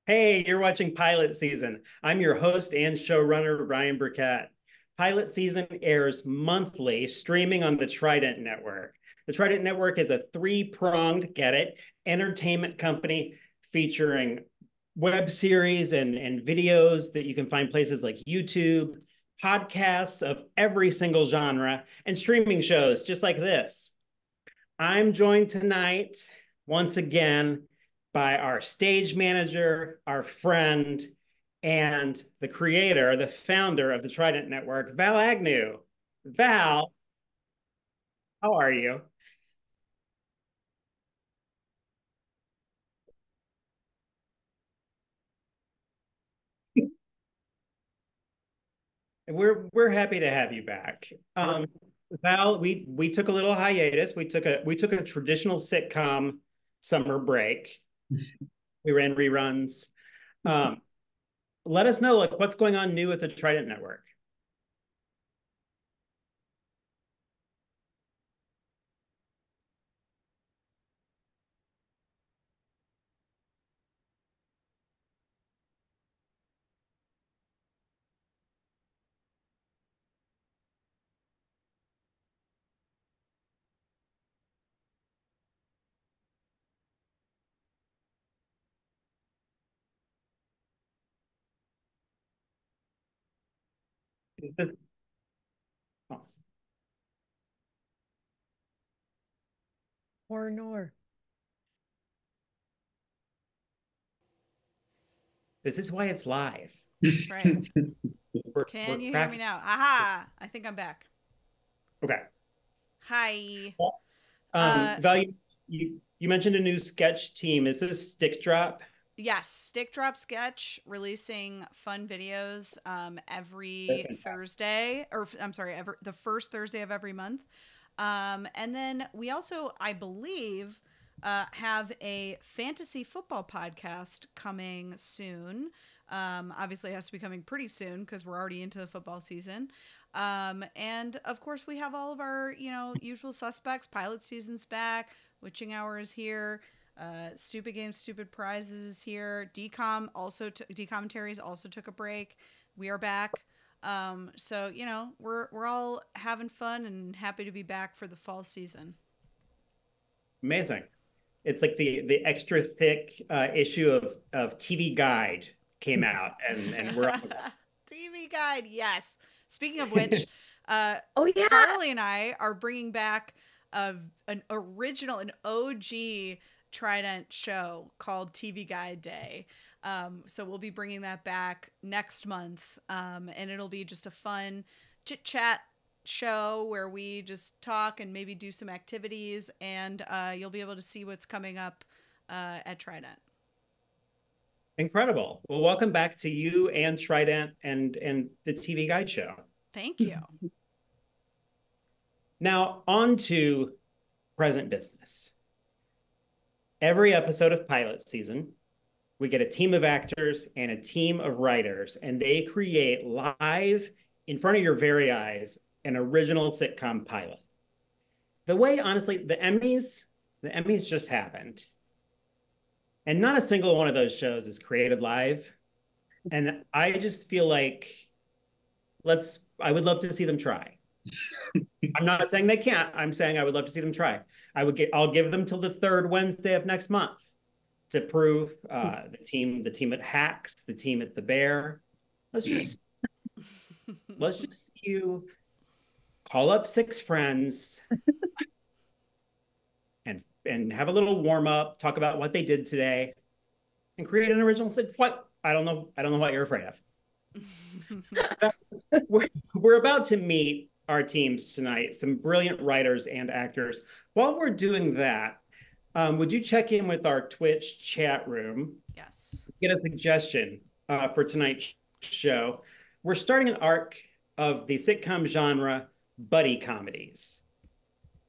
Hey, you're watching Pilot Season. I'm your host and showrunner, Ryan Burkett. Pilot Season airs monthly, streaming on the Trident Network. The Trident Network is a three-pronged, get it, entertainment company featuring web series and videos that you can find places like YouTube, podcasts of every single genre, and streaming shows just like this. I'm joined tonight, once again, by our stage manager, our friend, and the creator, the founder of the Trident Network, Val Agnew. Val, how are you? We're happy to have you back. Val, we took a little hiatus. We took a traditional sitcom summer break. We ran reruns. Um, Let us know like what's going on new at the Trident Network. Is this, oh, Or nor. this is why it's live. That's right. We're Can you hear me now? Aha! I think I'm back. okay. Hi. Um, Uh, Val, you mentioned a new sketch team. Is this Stick Drop? yes, Stick Drop Sketch releasing fun videos That's every fantastic. Thursday, or I'm sorry, the first Thursday of every month. And then we also, I believe, have a fantasy football podcast coming soon. Obviously, it has to be coming pretty soon because we're already into the football season. And of course, we have all of our, usual suspects. Pilot season's back. Witching Hour is here. Stupid Games, Stupid Prizes is here. Decommentaries also took a break. We are back. So we're all having fun and happy to be back for the fall season. Amazing. It's like the extra thick issue of TV Guide came out, and we're on TV Guide, yes. Speaking of which, uh, Oh yeah. Carly and I are bringing back an OG Trident show called TV Guide Day. So we'll be bringing that back next month, and it'll be just a fun chit chat show where we just talk and maybe do some activities, and you'll be able to see what's coming up at Trident. incredible. Well, welcome back to you and Trident and the TV Guide show. Thank you. Now, on to present business. Every episode of Pilot Season, we get a team of actors and a team of writers, and they create live in front of your very eyes an original sitcom pilot. The way, honestly, the Emmys just happened, and not a single one of those shows is created live. And I just feel like I would love to see them try. I'm not saying they can't. I'm saying I would love to see them try. I'll give them till the third Wednesday of next month to prove the team at Hacks, the team at the Bear. Let's just let's just see you call up six friends and have a little warm up, talk about what they did today, and create an original. Said what? I don't know what you're afraid of. We're about to meet our teams tonight, some brilliant writers and actors. While we're doing that, would you check in with our Twitch chat room? Yes. Get a suggestion for tonight's show. We're starting an arc of the sitcom genre, buddy comedies.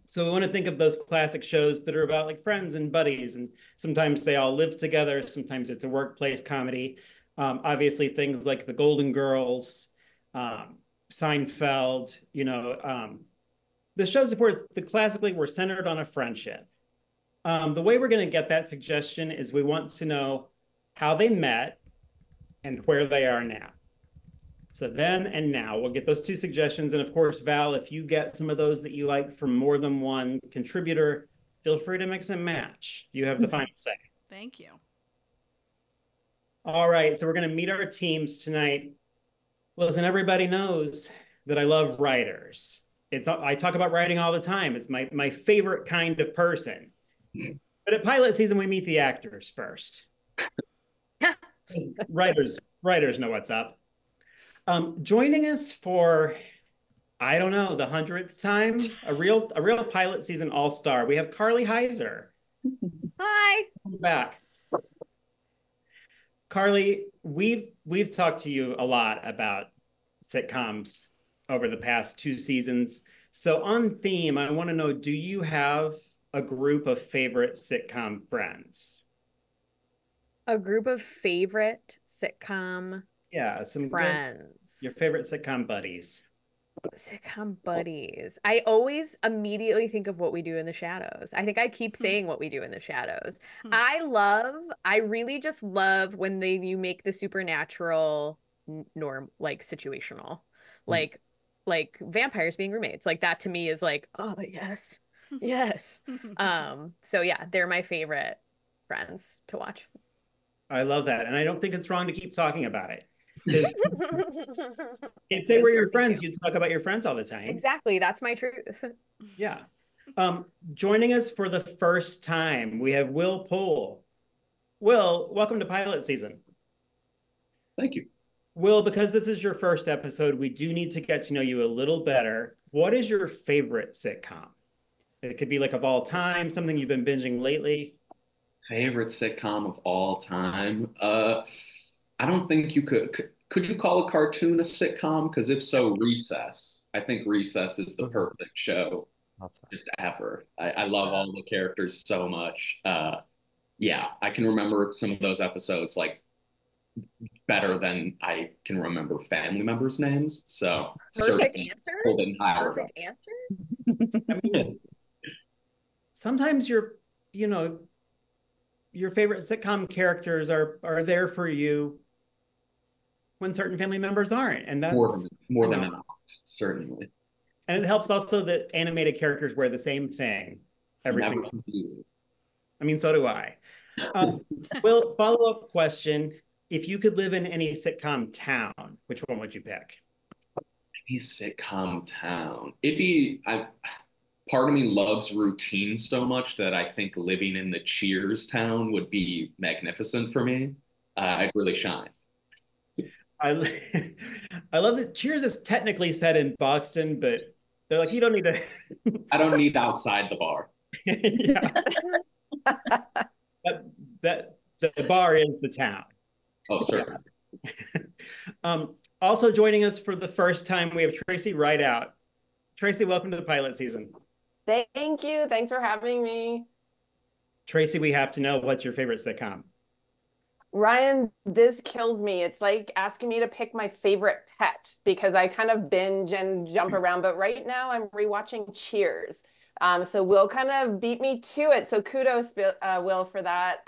So we want to think of those classic shows that are about like friends and buddies, and sometimes they all live together. Sometimes it's a workplace comedy. Obviously, things like The Golden Girls, um, Seinfeld. The shows that classically were centered on a friendship. The way we're going to get that suggestion is we want to know how they met, and where they are now. So then and now, we'll get those two suggestions. And of course, Val, if you get some of those that you like from more than one contributor, feel free to mix and match. You have the final say. Thank you. All right, so we're going to meet our teams tonight. Listen, everybody knows that I love writers. I talk about writing all the time. It's my favorite kind of person. But at pilot season, we meet the actors first. writers know what's up. Joining us for, I don't know, the 100th time, a real pilot season all-star. We have Carly Heiser. Hi. Welcome back. Carly, we've talked to you a lot about sitcoms over the past 2 seasons. So on theme, I want to know, do you have a group of favorite sitcom friends? A group of favorite sitcom some friends. Your favorite sitcom buddies. Sitcom buddies. I always immediately think of What We Do in the Shadows. I think I keep saying What We Do in the Shadows. I really just love when you make the supernatural norm, like situational, like vampires being roommates. Like that to me is like, oh yes, yes. So yeah, they're my favorite friends to watch. I love that. And I don't think it's wrong to keep talking about it. If they were your friends, you'd talk about your friends all the time. Exactly. That's my truth. Yeah. Joining us for the first time, we have Will Poole. Will, welcome to pilot season. Thank you. Will, because this is your first episode, we do need to get to know you a little better. What is your favorite sitcom? It could be like of all time, something you've been binging lately. Favorite sitcom of all time? I don't think you could you call a cartoon a sitcom? Because if so, Recess. I think Recess is the perfect show just ever. I love all the characters so much. Yeah, I can remember some of those episodes like better than I can remember family members' names. So perfect answer. Perfect answer. I mean, sometimes your favorite sitcom characters are there for you when certain family members aren't, and that's more than enough, certainly. And it helps also that animated characters wear the same thing every single time. I mean, so do I. Will, follow-up question. If you could live in any sitcom town, which one would you pick? Any sitcom town. Part of me loves routine so much that I think living in the Cheers town would be magnificent for me. I'd really shine. I love that Cheers is technically set in Boston, but they're like, you don't need to. I don't need outside the bar. The bar is the town. Oh, certainly. Also joining us for the first time, we have Tracey Rideout. Tracey, welcome to the pilot season. Thank you. Thanks for having me. Tracey, we have to know, what's your favorite sitcom? Ryan, this kills me. It's like asking me to pick my favorite pet because I kind of binge and jump around. But right now I'm rewatching Cheers. So Will kind of beat me to it. So kudos, Will, for that.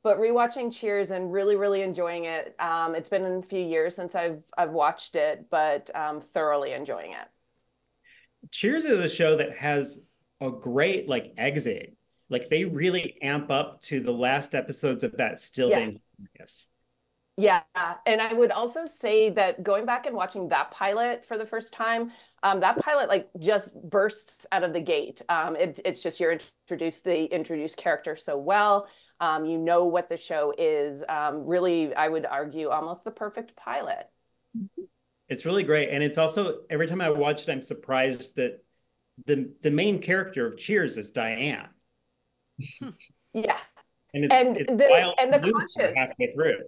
But rewatching Cheers and really, really enjoying it. It's been a few years since I've watched it, but thoroughly enjoying it. Cheers is a show that has a great exit. Like they really amp up to the last episodes of that still being hilarious. Yeah, and I would also say that going back and watching that pilot for the first time, that pilot just bursts out of the gate. It's just you're introduced character so well. You know what the show is. Really, I would argue almost the perfect pilot. It's really great, and it's also every time I watch it, I'm surprised that the main character of Cheers is Diane. Yeah, and the conscience halfway through.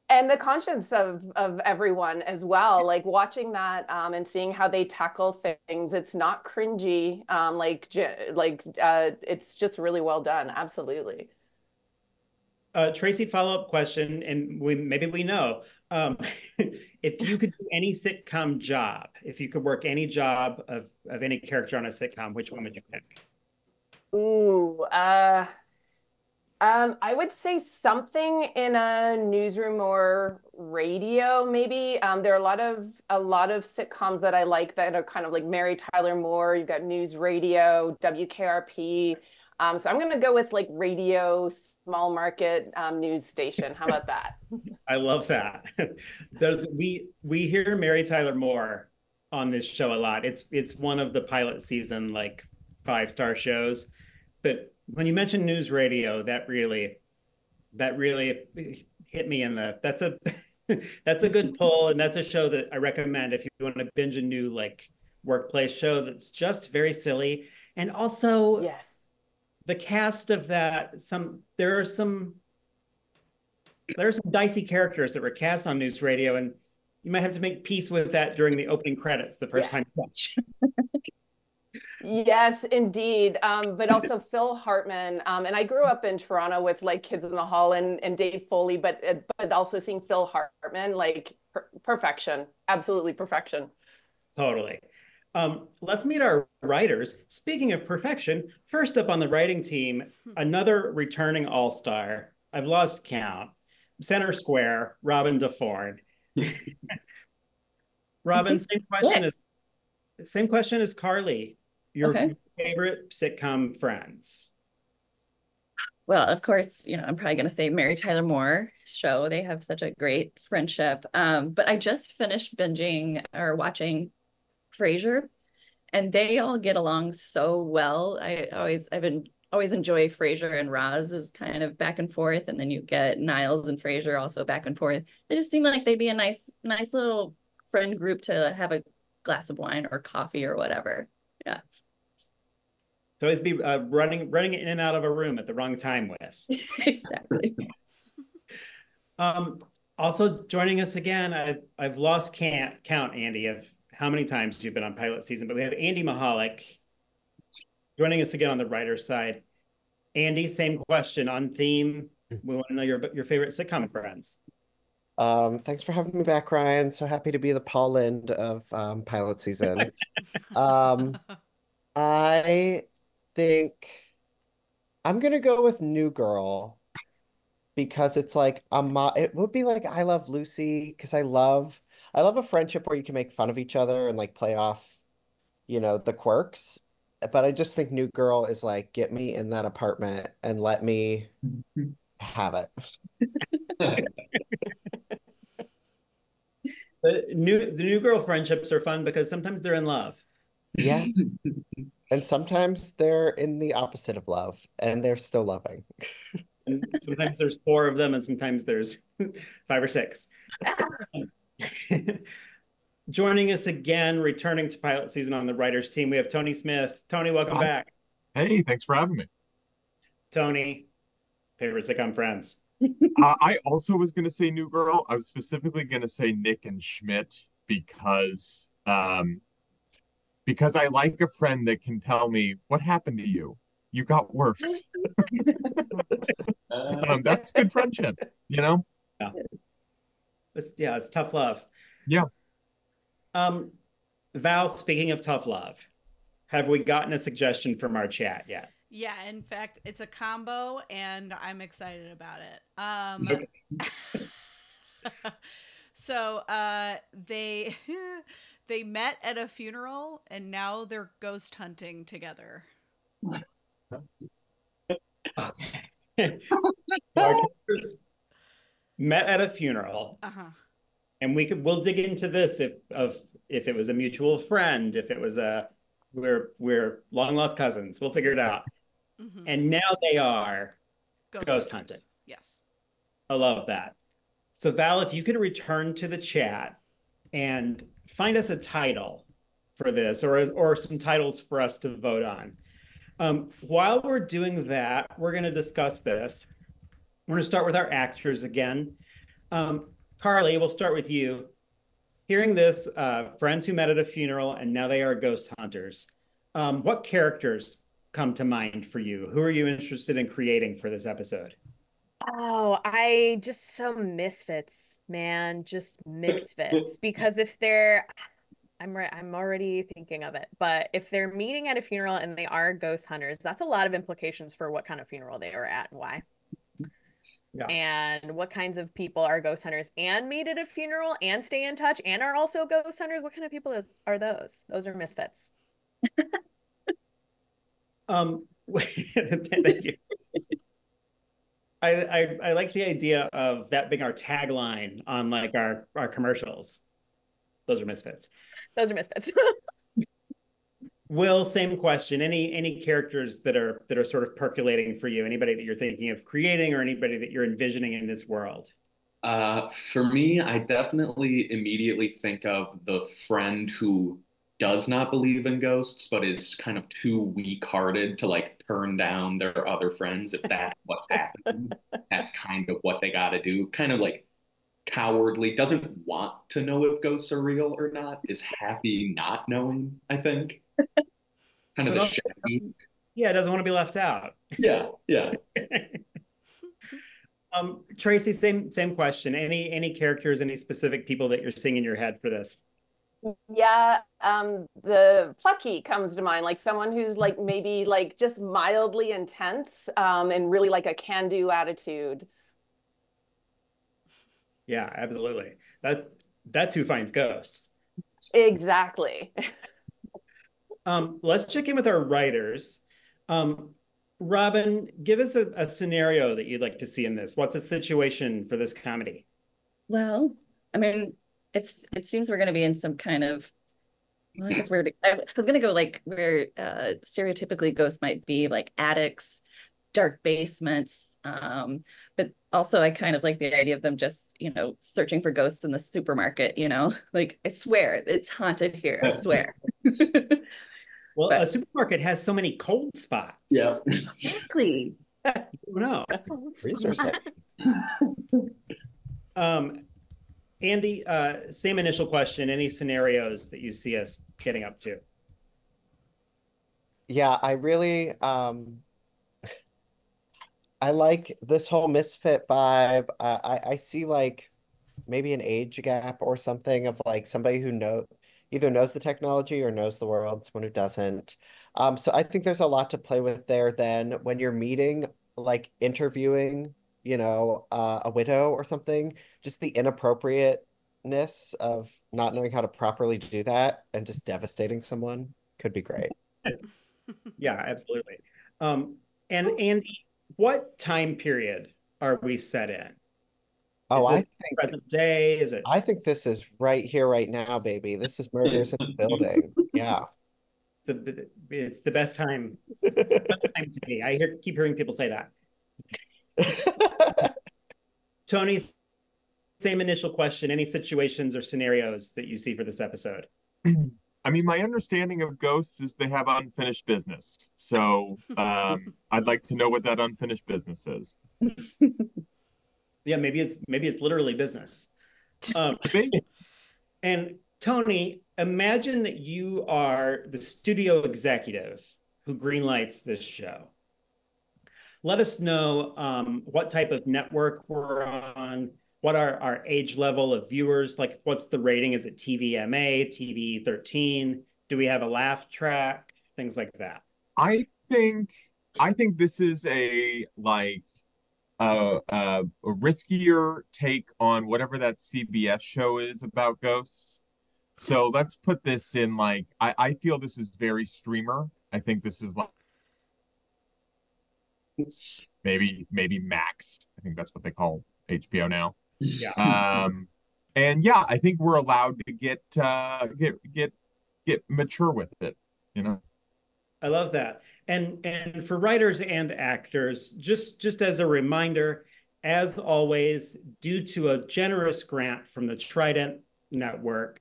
And the conscience of everyone as well, like watching that and seeing how they tackle things. It's not cringy, it's just really well done. Absolutely. Tracey, follow-up question, and maybe we know. If you could do any sitcom job, if you could work any job of any character on a sitcom, which one would you pick? Ooh, I would say something in a newsroom or radio, maybe. There are a lot of sitcoms that I like that are kind of like Mary Tyler Moore. You've got news radio, WKRP. So I'm gonna go with like radio, small market news station. How about that? I love that. We hear Mary Tyler Moore on this show a lot. It's one of the pilot season like 5-star shows. But when you mentioned news radio, that really hit me in the that's a that's a good pull, and that's a show that I recommend if you want to binge a new like workplace show that's just very silly. And also Yes. the cast of that, there are some dicey characters that were cast on news radio, and you might have to make peace with that during the opening credits the first time you watch. Yes, indeed. But also Phil Hartman. And I grew up in Toronto with like Kids in the Hall and Dave Foley, but also seeing Phil Hartman, like perfection, absolutely perfection. Totally. Let's meet our writers. Speaking of perfection, first up on the writing team, another returning all-star. I've lost count. Center square, Robin Dafforn. Robin, same question as Carly. Your favorite sitcom friends? Well, of course, I'm probably going to say Mary Tyler Moore show. They have such a great friendship. But I just finished binging or watching Frasier, and they all get along so well. I've always enjoy Frasier and Roz is kind of back and forth, and then you get Niles and Frasier also back and forth. They just seem like they'd be a nice little friend group to have a glass of wine or coffee or whatever. Yeah. So always be running in and out of a room at the wrong time with. Exactly. Also joining us again, I've lost count, Andy, of how many times you've been on pilot season, but we have Andy Meholick joining us again on the writer's side. Andy, same question on theme. We want to know your favorite sitcom friends. Thanks for having me back, Ryan. So happy to be the Paul Lind of pilot season. I think I'm gonna go with New Girl because it's like it would be like I Love Lucy because I love a friendship where you can make fun of each other and like play off, the quirks. But I just think New Girl is like get me in that apartment and let me have it. The new girl friendships are fun because sometimes they're in love. Yeah. And sometimes they're in the opposite of love and they're still loving. And sometimes there's 4 of them and sometimes there's 5 or 6. Joining us again, returning to pilot season on the writers team, we have Toni Smith. Toni, welcome back. Hey, thanks for having me. Toni, favorite sitcom friends? I also was going to say New Girl. I was specifically going to say Nick and Schmidt because I like a friend that can tell me what happened to you. You got worse. That's good friendship, Yeah. It's tough love. Yeah. Val, speaking of tough love, have we gotten a suggestion from our chat yet? Yeah, in fact, it's a combo, and I'm excited about it. So they they met at a funeral, and now they're ghost hunting together. Met at a funeral, and we'll dig into this if it was a mutual friend, if it was we're long lost cousins. We'll figure it out. And now they are ghost hunting. Yes. I love that. So Val, if you could return to the chat and find us a title for this or some titles for us to vote on. While we're doing that, we're going to discuss this. We're going to start with our actors again. Carly, we'll start with you. Hearing this, friends who met at a funeral and now they are ghost hunters. What characters come to mind for you? Who are you interested in creating for this episode? Oh, some misfits, man, just misfits. Because I'm already thinking of it, but if they're meeting at a funeral and they are ghost hunters, that's a lot of implications for what kind of funeral they were at and why. Yeah. And what kinds of people are ghost hunters and meet at a funeral and stay in touch and are also ghost hunters? What kind of people are those? Those are misfits. Thank you. I like the idea of that being our tagline on like our commercials. Those are misfits. Those are misfits. Will, same question. Any characters that are sort of percolating for you? Anybody that you're thinking of creating, or anybody that you're envisioning in this world? For me, I definitely immediately think of the friend who does not believe in ghosts, but is kind of too weak-hearted to like turn down their other friends if that's what's happening. That's kind of what they got to do. Kind of like cowardly, doesn't want to know if ghosts are real or not, is happy not knowing, I think. Kind of But the also, shaggy. yeah, doesn't want to be left out. Yeah, yeah. Tracey, same question. Any characters, any specific people that you're seeing in your head for this? Yeah, the plucky comes to mind, like someone who's like maybe like just mildly intense, and really like a can-do attitude. Yeah, absolutely. That's who finds ghosts. Exactly. Let's check in with our writers. Robin, give us a scenario that you'd like to see in this. What's a situation for this comedy? Well, I mean, it seems we're going to be in some kind of, well, I guess I was going to go like where stereotypically ghosts might be, like attics, dark basements. But also I kind of like the idea of them just, searching for ghosts in the supermarket, like I swear it's haunted here, I swear. Well, a supermarket has so many cold spots. Yeah. Exactly. No. Andy, same initial question. Any scenarios that you see us getting up to? Yeah, I really I like this whole misfit vibe. I see like maybe an age gap or something of like somebody who either knows the technology or knows the world, someone who doesn't. So I think there's a lot to play with there then when you're meeting, like interviewing, a widow or something, just the inappropriateness of not knowing how to properly do that and just devastating someone could be great. Yeah, absolutely. And Andy, what time period are we set in? Oh, Is this present day? Is it? I think this is right here, right now, baby. This is murders in the building. Yeah. It's the best time. It's the best time to be. Keep hearing people say that. Toni, same initial question. Any situations or scenarios that you see for this episode? I mean, my understanding of ghosts is they have unfinished business. So I'd like to know what that unfinished business is. Yeah, maybe it's literally business. And Toni, imagine that you are the studio executive who greenlights this show. Let us know what type of network we're on, what are our age level of viewers, like what's the rating? Is it TVMA, TV 13? Do we have a laugh track? Things like that. I think this is a riskier take on whatever that CBS show is about ghosts. So let's put this in like I feel this is very streamer. I think this is like maybe Max. I think that's what they call HBO now. Yeah. And yeah, I think we're allowed to get mature with it, I love that. And for writers and actors, just as a reminder, as always, due to a generous grant from the Trident Network,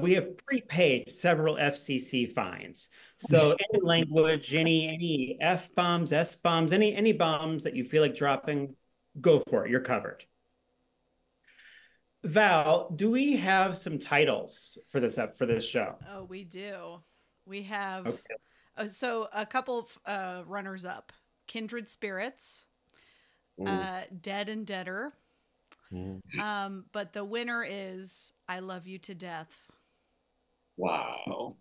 we have prepaid several FCC fines. So any language, any F-bombs, S-bombs, any bombs that you feel like dropping, go for it. You're covered. Val, do we have some titles for this show? Oh, we do. We have okay. So a couple of runners up: Kindred Spirits, Dead and Deader. But the winner is I Love You to Death. Wow.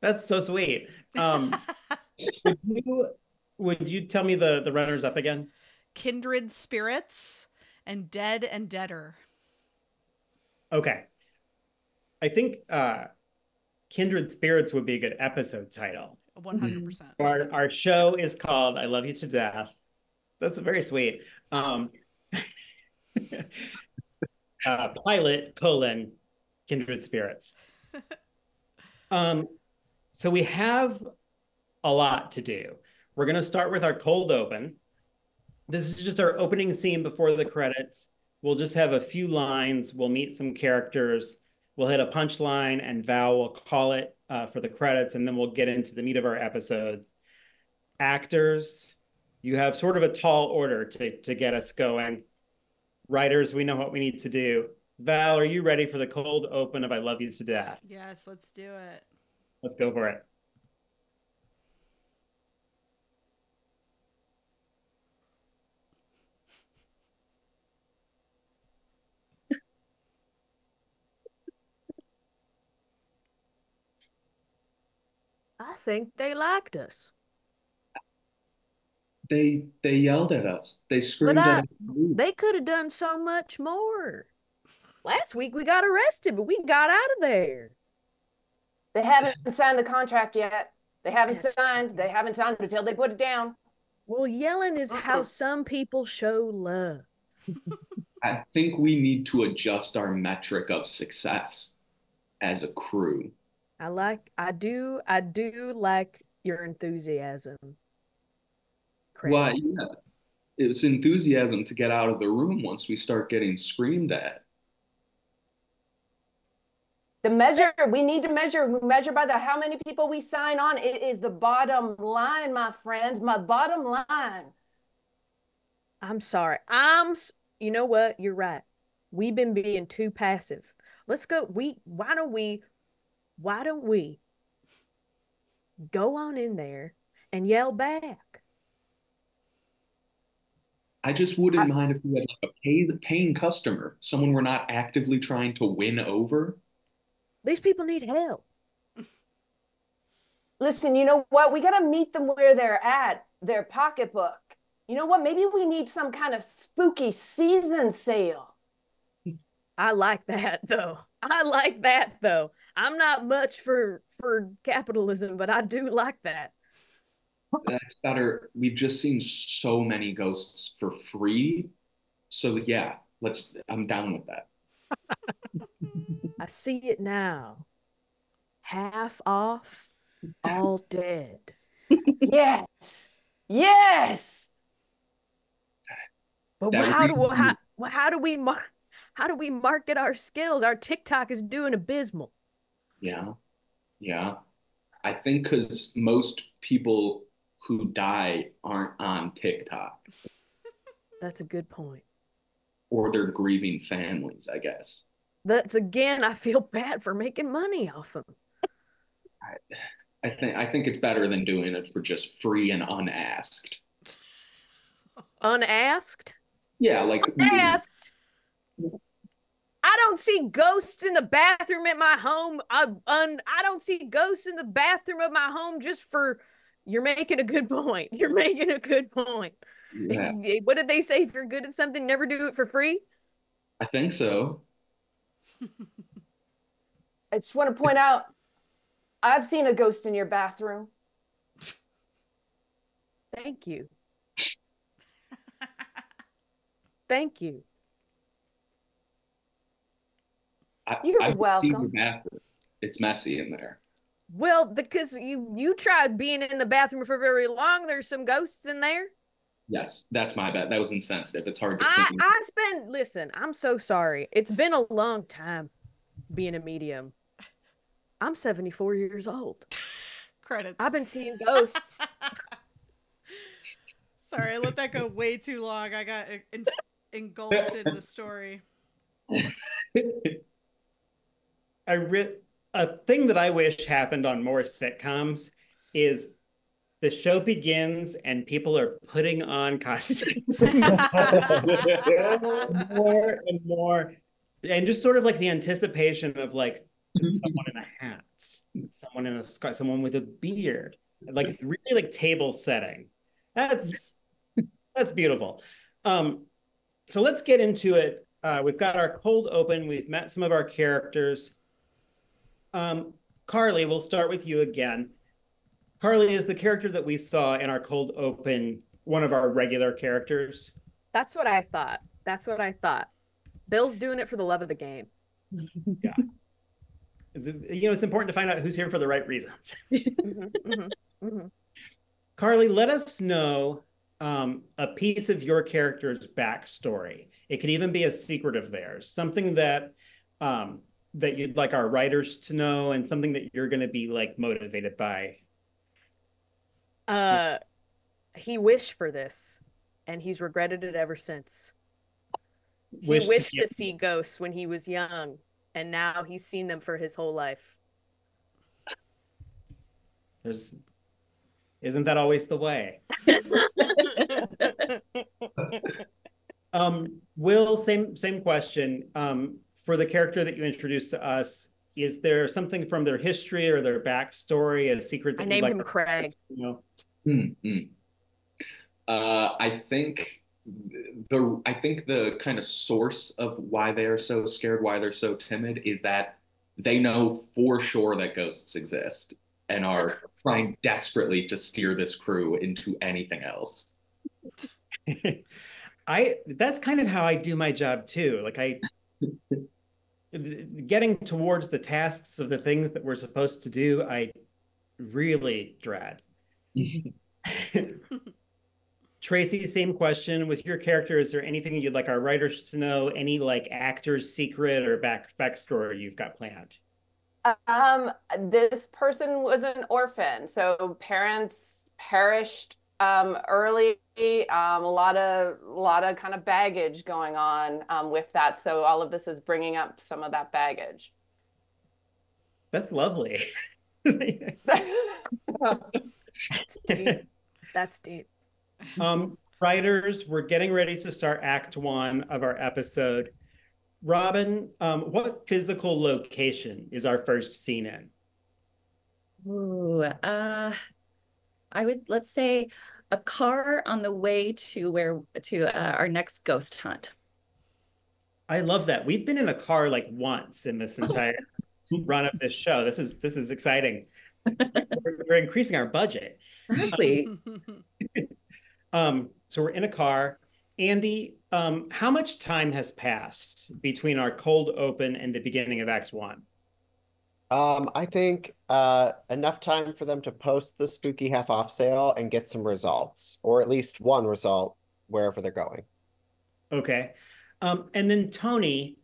That's so sweet. Would you tell me the runners up again? Kindred Spirits, and Dead and Deader. Okay. I think Kindred Spirits would be a good episode title. 100%. Our show is called I Love You to Death. That's very sweet. Pilot, Kindred Spirits. So we have a lot to do. We're going to start with our cold open. This is just our opening scene before the credits. We'll just have a few lines. We'll meet some characters. We'll hit a punchline, and Val will call it for the credits, and then we'll get into the meat of our episode. Actors, you have sort of a tall order to get us going. Writers, we know what we need to do. Val, are you ready for the cold open of I Love You to Death? Yes, let's do it. Let's go for it. I think they liked us. They yelled at us. They screamed at us. They could have done so much more. Last week we got arrested, but we got out of there. They haven't signed the contract yet. They haven't That's signed. true. They haven't signed until they put it down. Well, yelling is how some people show love. I think we need to adjust our metric of success as a crew. I do like your enthusiasm. Well, yeah. It's enthusiasm to get out of the room once we start getting screamed at. The measure, we need to measure. We measure by how many people we sign on. It is the bottom line, my friends. My bottom line. I'm sorry. You know what? You're right. We've been being too passive. Let's go. Why don't we go on in there and yell back? I just wouldn't mind if we had like a paying customer, someone we're not actively trying to win over. These people need help. Listen, you know what? We got to meet them where they're at, their pocketbook. You know what? Maybe we need some kind of spooky season sale. I like that, though. I'm not much for capitalism, but I do like that. That's better. We've just seen so many ghosts for free. So yeah, I'm down with that. I see it now. Half off, all dead. Yes. Yes. But how do we market our skills? Our TikTok is doing abysmal. Yeah. Yeah. I think because most people who die aren't on TikTok. That's a good point. Or they're grieving families, I guess. Again, I feel bad for making money off them. I think it's better than doing it for just free and unasked. Unasked? Yeah, like unasked. I don't see ghosts in the bathroom at my home. I don't see ghosts in the bathroom of my home just for. You're making a good point. You're making a good point. Yeah. What did they say? If you're good at something, never do it for free? I think so. I just want to point out, I've seen a ghost in your bathroom. Thank you. Thank you. You're welcome. Seen the bathroom. It's messy in there. Well, because you tried being in the bathroom for very long. There's some ghosts in there. Yes, that's my bad. That was insensitive. It's hard to clean. Listen, I'm so sorry. It's been a long time being a medium. I'm 74 years old. Credits. I've been seeing ghosts. Sorry, I let that go way too long. I got engulfed in the story. A thing that I wish happened on more sitcoms is the show begins and people are putting on costumes more and more, and just sort of like the anticipation of like someone in a hat, someone in a scarf, someone with a beard, like really like table setting. That's That's beautiful. So let's get into it. We've got our cold open. We've met some of our characters. Carly, we'll start with you again. Carly is the character that we saw in our cold open, one of our regular characters. That's what I thought. That's what I thought. Bill's doing it for the love of the game. Yeah. It's important to find out who's here for the right reasons. Carly, let us know a piece of your character's backstory. It could even be a secret of theirs, something that that you'd like our writers to know, and something that you're going to be like motivated by. He wished for this, and he's regretted it ever since. He wished to see ghosts when he was young, and now he's seen them for his whole life. Isn't that always the way? Will, same question. For the character that you introduced to us, is there something from their history or their backstory, a secret that I named him Craig. I think the kind of source of why they are so scared, why they're so timid, is that they know for sure that ghosts exist and are trying desperately to steer this crew into anything else. That's kind of how I do my job too. Like getting towards the tasks of the things that we're supposed to do, I really dread. Tracey, same question with your character. Is there anything you'd like our writers to know? Any like actor's secret or backstory you've got planned? This person was an orphan, so parents perished early. A lot of kind of baggage going on with that. So all of this is bringing up some of that baggage. That's lovely. That's deep. That's deep. Writers, we're getting ready to start Act 1 of our episode. Robin, what physical location is our first scene in? Ooh, let's say a car on the way to our next ghost hunt. I love that. We've been in a car like once in this entire run of this show. This is exciting. We're increasing our budget. Exactly. So we're in a car. Andy, how much time has passed between our cold open and the beginning of Act 1? I think enough time for them to post the spooky half off sale and get some results, or at least one result wherever they're going. Okay. And then Toni,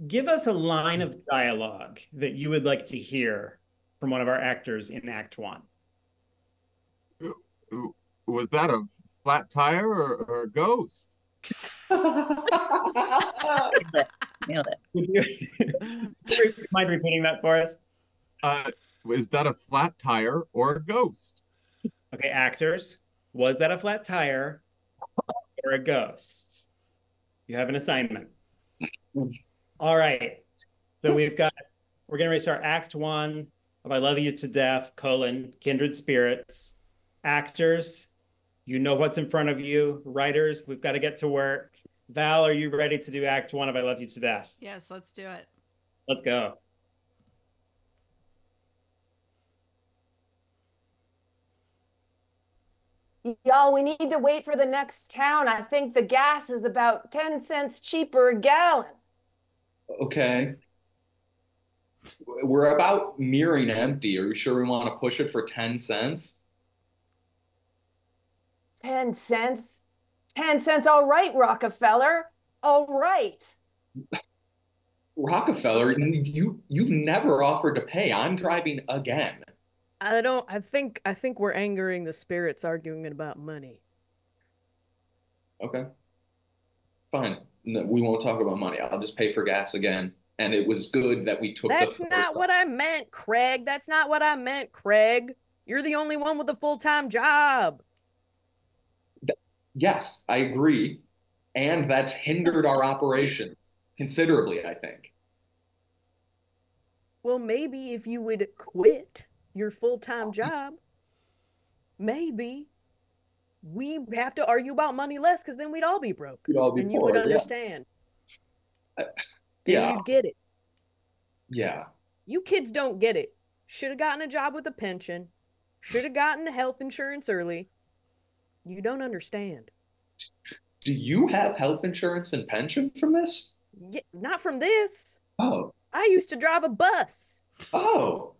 give us a line of dialogue that you would like to hear from one of our actors in Act 1. Was that a flat tire or a ghost? Nailed it. Would you mind repeating that for us? Was that a flat tire or a ghost? Okay, actors, was that a flat tire or a ghost? You have an assignment. All right. So we're going to restart Act 1 of I Love You to Death, Kindred Spirits. Actors, you know what's in front of you. Writers, we've got to get to work. Val, are you ready to do Act 1 of I Love You to Death? Yes, let's do it. Let's go. Y'all, we need to wait for the next town. I think the gas is about 10 cents cheaper a gallon. Okay. We're about nearing empty. Are you sure we want to push it for 10 cents? 10 cents? 10 cents, all right, Rockefeller. All right. Rockefeller, you've never offered to pay. I'm driving again. I think we're angering the spirits arguing about money. Okay. Fine. No, we won't talk about money. I'll just pay for gas again. And it was good that we took That's not what I meant, Craig. That's not what I meant, Craig. You're the only one with a full-time job. Yes, I agree. And that's hindered our operations considerably, I think. Well, maybe if you would quit your full-time job, maybe. we have to argue about money less because then we'd all be broke. We'd all be and you poor, would yeah. understand. Yeah. You'd get it. Yeah. You kids don't get it. Should have gotten a job with a pension. Should have gotten health insurance early. You don't understand. Do you have health insurance and pension from this? Yeah, not from this. Oh. I used to drive a bus. Oh.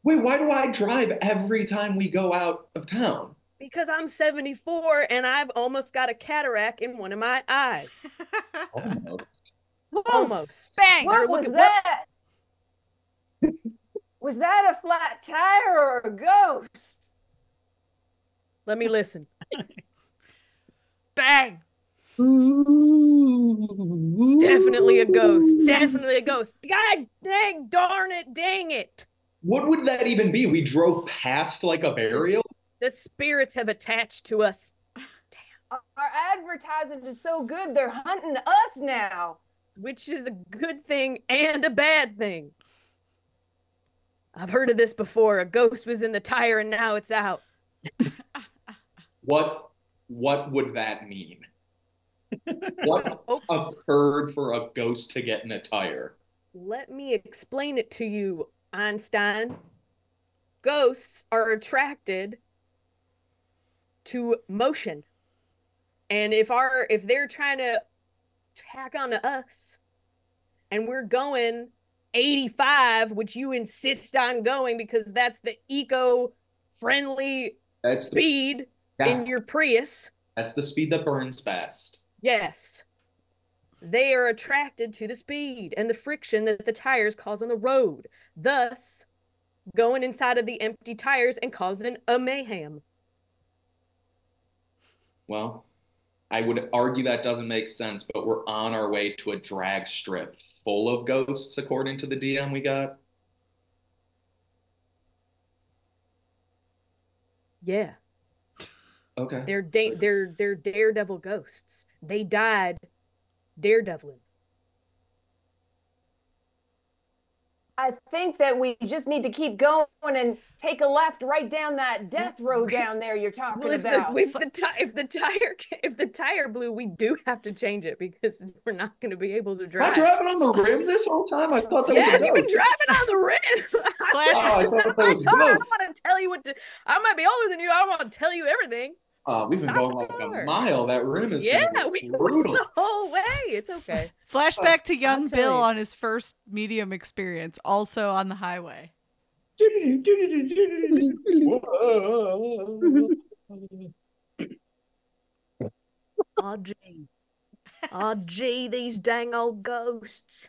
Wait, why do I drive every time we go out of town? Because I'm 74 and I've almost got a cataract in one of my eyes. Almost. Almost. Bang! What was that? Was that a flat tire or a ghost? Let me listen. Bang! Definitely a ghost. Definitely a ghost. God dang darn it, dang it. What would that even be? We drove past like a burial? The spirits have attached to us. Our advertising is so good, they're hunting us now. Which is a good thing and a bad thing. I've heard of this before. A ghost was in the tire and now it's out. What would that mean? What occurred for a ghost to get in a tire? Let me explain it to you, Einstein. Ghosts are attracted to motion. And if they're trying to tack onto us and we're going 85, which you insist on going because that's the eco-friendly speed in your Prius. That's the speed that burns fast. Yes. They are attracted to the speed and the friction that the tires cause on the road, thus going inside of the empty tires and causing a mayhem. Well, I would argue that doesn't make sense, but we're on our way to a drag strip full of ghosts, according to the DM we got. Yeah. Okay. They're daredevil ghosts. They died daredeviling. I think that we just need to keep going and take a left right down that death road down there you're talking about. If the tire blew, we do have to change it because we're not going to be able to drive. Am I driving on the rim this whole time? I thought that was a ghost. Yes, you've been driving on the rim. I thought that was a I don't ghost. want to tell you what to. I might be older than you. I don't want to tell you everything. We've been going like a mile. That rim is we brutal. went the whole way. It's okay. Flashback to young tell Bill you. on his first medium experience, also on the highway. Oh, gee. Oh, gee, these dang old ghosts.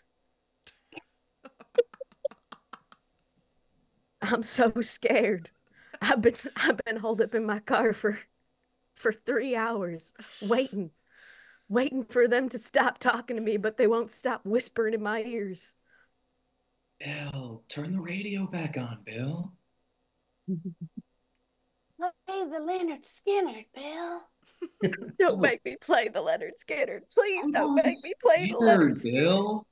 I'm so scared. I've been holed up in my car for 3 hours waiting for them to stop talking to me, but they won't stop whispering in my ears. Bill, turn the radio back on, Bill. Play the Leonard Skinner, Bill. Don't make me play the Leonard Skinner. Please don't make me play the Skinner, Leonard Skinner. Bill.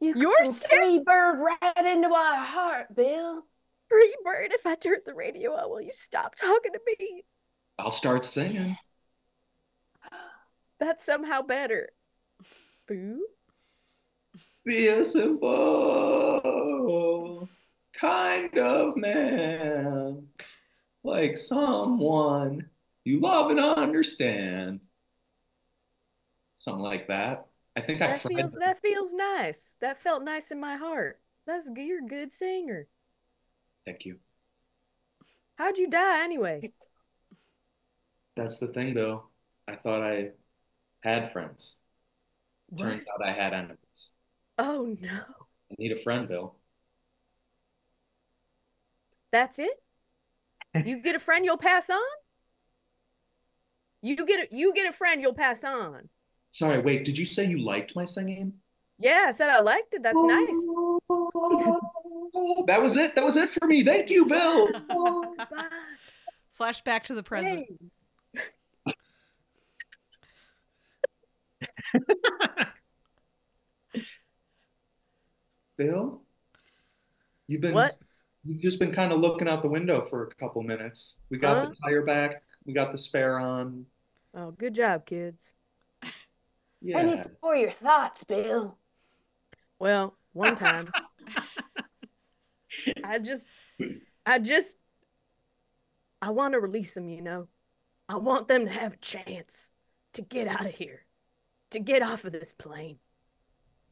You're scared. Free bird right into our heart, Bill. Free bird, if I turn the radio on, will you stop talking to me? I'll start singing. That's somehow better. Boo. Be a simple kind of man, like someone you love and understand. Something like that. I think That feels nice. That felt nice in my heart. You're a good singer. Thank you. How'd you die anyway? That's the thing, though. I thought I had friends. Turns out I had enemies. Oh no. I need a friend, Bill. That's it? You get a friend, you'll pass on? You get a friend, you'll pass on. Sorry, wait, did you say you liked my singing? Yeah, I said I liked it. That's nice. That was it. That was it for me. Thank you, Bill. Goodbye. Flashback to the present. Hey. Bill, you've been What? We've just been kind of looking out the window for a couple minutes. We got the tire back. We got the spare on. Oh, good job, kids. Any Yeah. for your thoughts, Bill? Well, one time, I want to release them, you know. I want them to have a chance to get out of here, to get off of this plane.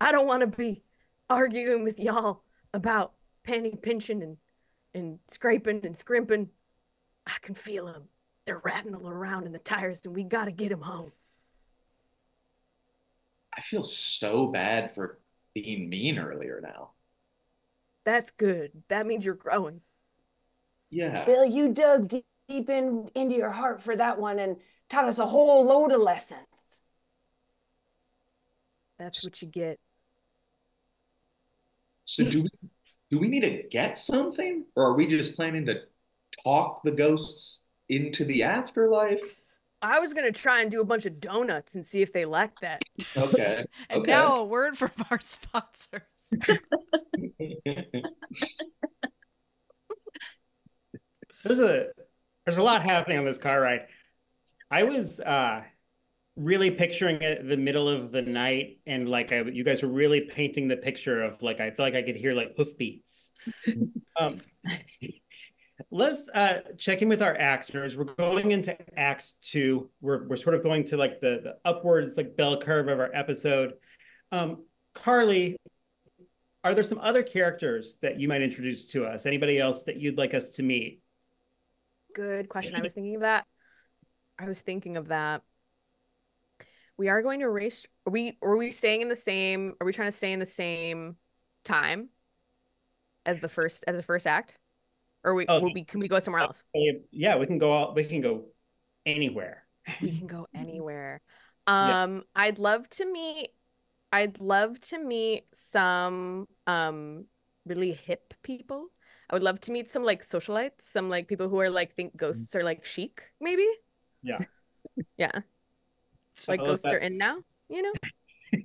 I don't want to be arguing with y'all about penny pinching and scraping and scrimping. I can feel them. They're rattling around in the tires, and we got to get them home. I feel so bad for being mean earlier now. That's good. That means you're growing. Yeah. Bill, you dug deep into your heart for that one and taught us a whole load of lessons. That's what you get. So do we need to get something, or are we just planning to talk the ghosts into the afterlife? I was going to try and do a bunch of donuts and see if they like that. Okay. And okay. now a word from our sponsors. There's a lot happening on this car ride. I was really picturing it the middle of the night, and like you guys were really painting the picture of like I feel like I could hear like hoofbeats. Let's check in with our actors. We're going into Act 2. We're sort of going to like the upwards like bell curve of our episode. Carly, are there some other characters that you might introduce to us? Anybody else that you'd like us to meet? Good question. I was thinking of that. We are going to race. Are we staying in the same? Are we trying to stay in the same time as the first act? Or can we go somewhere else? Yeah, we can go anywhere. We can go anywhere. Yeah. I'd love to meet some really hip people. I would love to meet some like socialites, some like people who are like think ghosts are like chic, maybe. Yeah. Yeah. Like ghosts are in now, you know?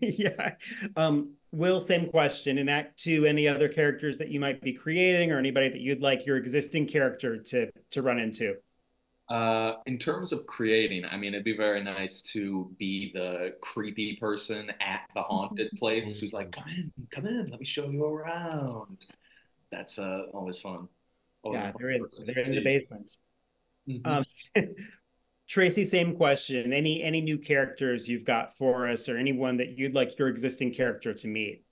Yeah. Will, same question. In Act 2, any other characters that you might be creating, or anybody that you'd like your existing character to run into? In terms of creating, I mean, it'd be very nice to be the creepy person at the haunted place who's like, come in, let me show you around. That's always fun. Always Yeah, a fun they're in person to the see. basement. Mhm. Tracey, same question. Any new characters you've got for us, or anyone that you'd like your existing character to meet?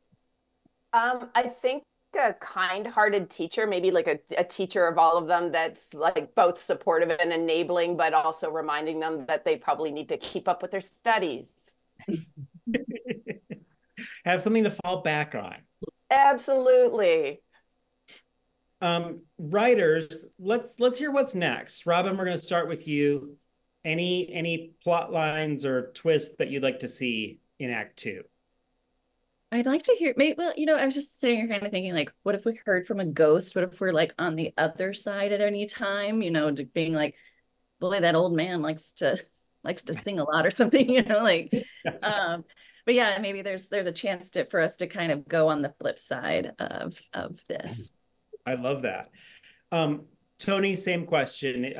I think a kind-hearted teacher, maybe like a teacher of all of them that's like both supportive and enabling, but also reminding them that they probably need to keep up with their studies. Have something to fall back on. Absolutely. Writers, let's hear what's next. Robin, we're going to start with you. Any plot lines or twists that you'd like to see in Act 2? I'd like to hear, maybe, well, I was just sitting here kind of thinking, like, what if we heard from a ghost? What if we're like on the other side at any time? Being like, boy, that old man likes to sing a lot or something, like. But yeah, maybe there's a chance for us to kind of go on the flip side of this. I love that. Toni, same question.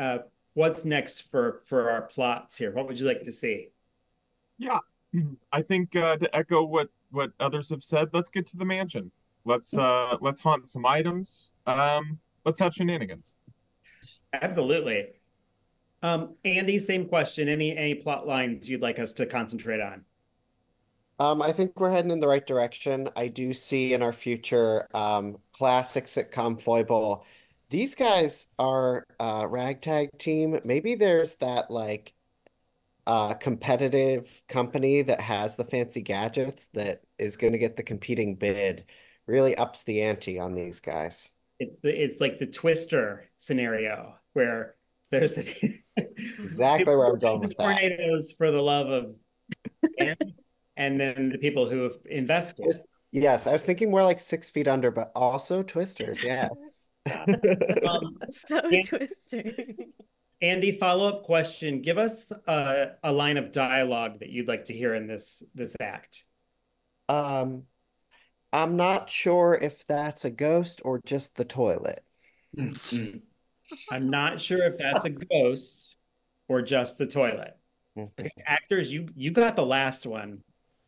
What's next for our plots here? What would you like to see? Yeah, I think to echo what others have said, let's get to the mansion. Let's haunt some items. Let's have shenanigans. Absolutely. Andy, same question. Any plot lines you'd like us to concentrate on? I think we're heading in the right direction. I do see in our future classic sitcom foible. These guys are a ragtag team. Maybe there's that like competitive company that has the fancy gadgets that is going to get the competing bid. Really ups the ante on these guys. It's like the Twister scenario where there's exactly where I'm going with that. Tornadoes for the love of and then the people who have invested. Yes, I was thinking more like 6 Feet Under, but also Twisters. Yes. So Twister. Andy, follow-up question. Give us a line of dialogue that you'd like to hear in this act. I'm not sure if that's a ghost or just the toilet. Mm-mm. I'm not sure if that's a ghost or just the toilet. Okay, actors, you got the last one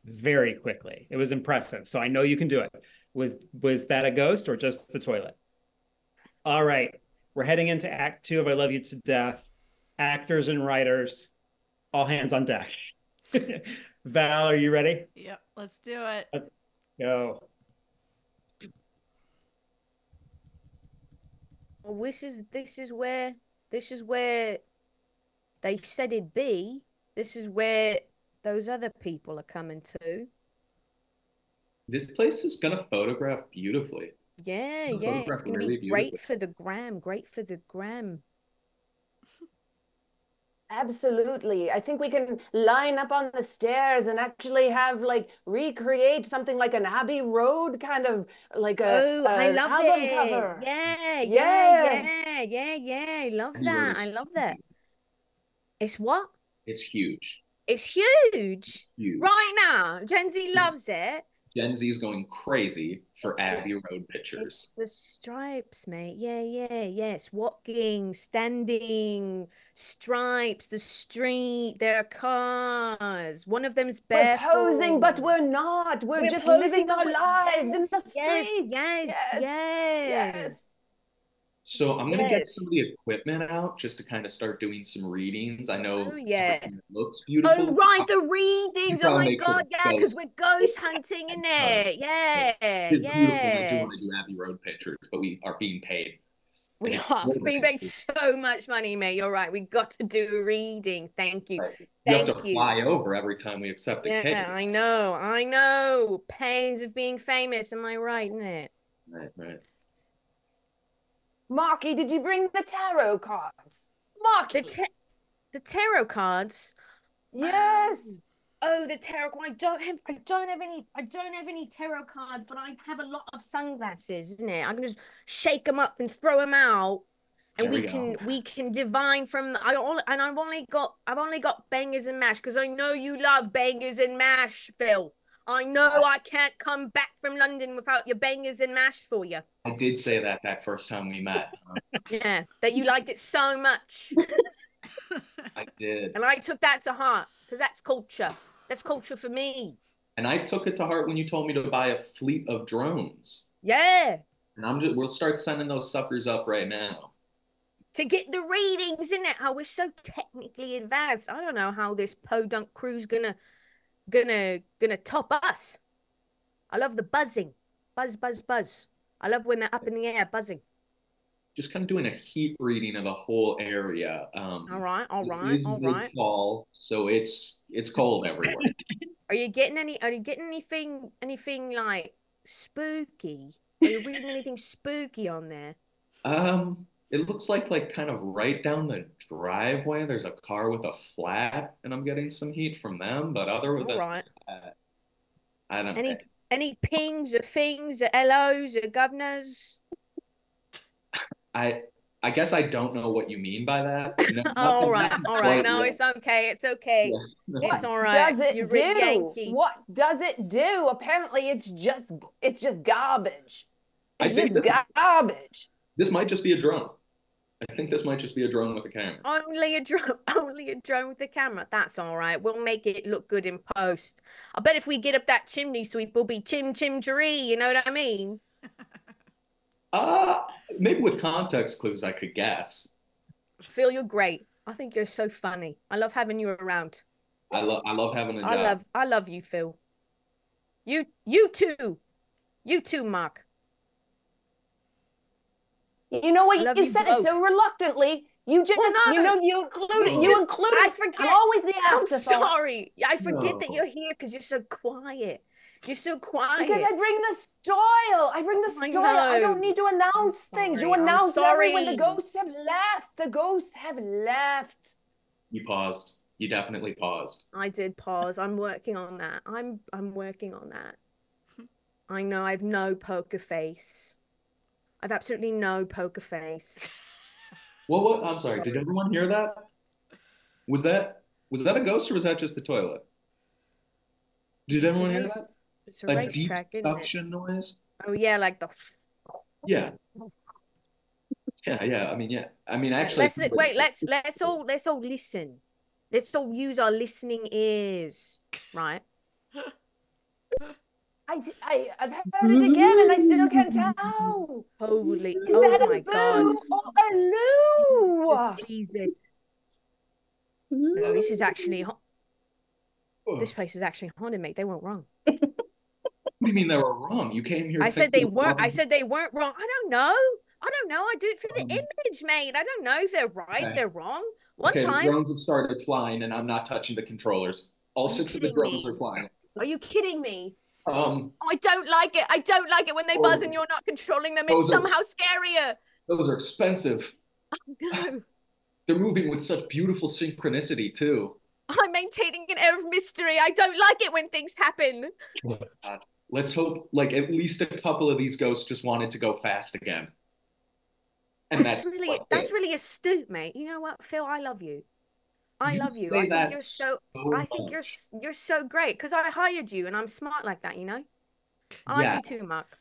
very quickly. It was impressive. So I know you can do it. Was that a ghost or just the toilet? All right. We're heading into Act 2 of I Love You to Death. Actors and writers, all hands on deck. Val, are you ready? Yep, let's do it. Let's go. Well, this is where they said it'd be. This is where those other people are coming to. This place is gonna photograph beautifully. Yeah, It's gonna yeah, photograph it's gonna really be great beautifully. for the gram, great for the gram. Absolutely. I think we can line up on the stairs and actually have like recreate something like an Abbey Road kind of like Oh, I a love album it. cover. Yeah, Yes. I love Abbey Road that. I is love that. It's what? It's huge. It's huge. Huge. Right now, Gen Z loves it. Gen Z is going crazy for It's Abbey the, Road it's pictures. the stripes, mate. Yes. Walking, standing, stripes, the street, there are cars. One of them's We're posing, but barefoot. we're not. We're just posing, living our but lives in the yes, streets. Yes. So I'm gonna get some of Yes. the equipment out just to kind of start doing some readings. I know Oh, yeah. everything looks Oh, beautiful. right, the You readings. Oh probably my make sure God, it's yeah, because ghost. we're ghost hunting in it. Yeah, It's beautiful. I do yeah. want to do Abbey Road pictures, but we are being paid. We And are it's being paid so much money, mate. You're right. We got to do a reading. Thank you. right. You have to Thank you. fly over every time we accept a Yeah, case. I know. Pains of being famous. Am I right, isn't it? Right. Marky, did you bring the tarot cards? Marky. The tarot cards. Yes. Oh, the tarot. I don't have any tarot cards, but I have a lot of sunglasses, isn't it? I can just shake them up and throw them out, and we can divine from. I've only got bangers and mash because I know you love bangers and mash, Phil. I know I can't come back from London without your bangers and mash for you. I did say that first time we met. Yeah, that you liked it so much. I did. And I took that to heart because that's culture. That's culture for me. And I took it to heart when you told me to buy a fleet of drones. Yeah. And we'll start sending those suckers up right now. To get the readings, in it. How we're so technically advanced. I don't know how this podunk crew's gonna top us. I love the buzzing. Buzz. I love when they're up in the air buzzing. Just kind of doing a heat reading of the whole area. All right. It is mid-fall, so it's cold everywhere. Are you getting anything like spooky? Are you reading anything spooky on there? It looks like kind of right down the driveway, there's a car with a flat, and I'm getting some heat from them. But other than that, I don't know. Any pings or things or LOs or governors? I guess I don't know what you mean by that. No, all right. No, it's okay. It's okay. Yeah. It's all right. Does it do? Yankee. What does it do? Apparently, it's just garbage. I think garbage. This might just be a drone. I think this might just be a drone with a camera. Only a drone with a camera. That's all right. We'll make it look good in post. I bet if we get up that chimney sweep, we'll be chim chiree. You know what I mean? Maybe with context clues, I could guess. Phil, you're great. I think you're so funny. I love having you around. I love having a job. I love you, Phil. You too, Mark. You know what? You said it so reluctantly. You just, you included. I forget. I'm always the afterthought. I'm sorry. I forget that you're here because you're so quiet. You're so quiet. Because I bring the style. I don't need to announce things. You announce every when the ghosts have left. The ghosts have left. You paused. You definitely paused. I did pause. I'm working on that. I'm working on that. I know I've no poker face. I've absolutely no poker face. What? I'm sorry. Did everyone hear that? Was that a ghost or was that just the toilet? Did everyone hear that? It's a racetrack, deep isn't it? suction noise? Oh yeah, like the. Yeah. Yeah. I mean, yeah. I mean, Right, actually, let's all listen. Let's all use our listening ears, right? I've heard it again and I still can't tell. Holy, Is oh that a my boo God. or a loo? Jesus. No, this is actually, this place is actually haunted, mate. They weren't wrong. What do you mean they were wrong? You came here. I said they thinking weren't. I said they weren't wrong. I don't know. I do it for the image, mate. I don't know if they're right. Okay. They're wrong. One the time. drones have started flying, and I'm not touching the controllers. All Are you 6 of the kidding drones me? are flying. Are you kidding me? Um, I don't like it. I don't like it when they buzz and you're not controlling them. It's somehow scarier. those are expensive. No. They're moving with such beautiful synchronicity too. I'm maintaining an air of mystery. I don't like it when things happen. God. Let's hope, like, at least a couple of these ghosts just wanted to go fast again. And that's really astute, mate. You know what, Phil? I love you. I love you. I think you're so. I think you're so great because I hired you and I'm smart like that. You know. I like you too, Mark.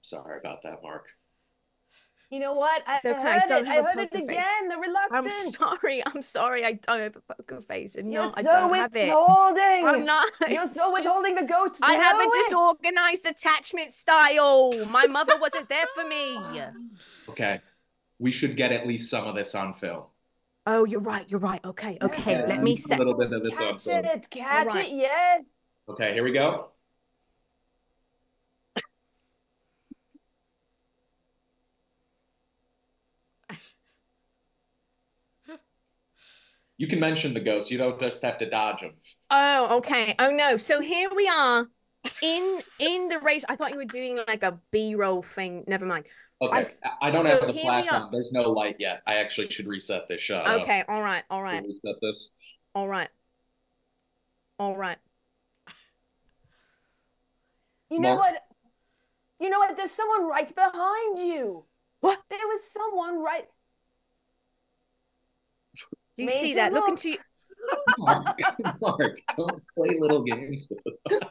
Sorry about that, Mark. You know what? I heard it again. The reluctance. I'm sorry. I don't have a poker face, and You're no, I so don't have it. withholding. I'm not. You're so withholding the ghosts. I have a disorganized attachment style. My mother wasn't there for me. Okay, we should get at least some of this on film. Oh, you're right. You're right. Okay. Okay. Yeah, let me set a little bit of this on film. Catch it. Yes. Okay, here we go. You can mention the ghosts. You don't just have to dodge them. Oh, okay. Oh no. So here we are in the race. I thought you were doing like a B-roll thing. Never mind. Okay. I don't have the flash on. There's no light yet. I actually should reset this shot. Okay. All right. All right. Reset this. All right. All right. You know what? You know what? There's someone right behind you. What? There was someone right. Do you see that? Look into you. Mark, don't play little games with it.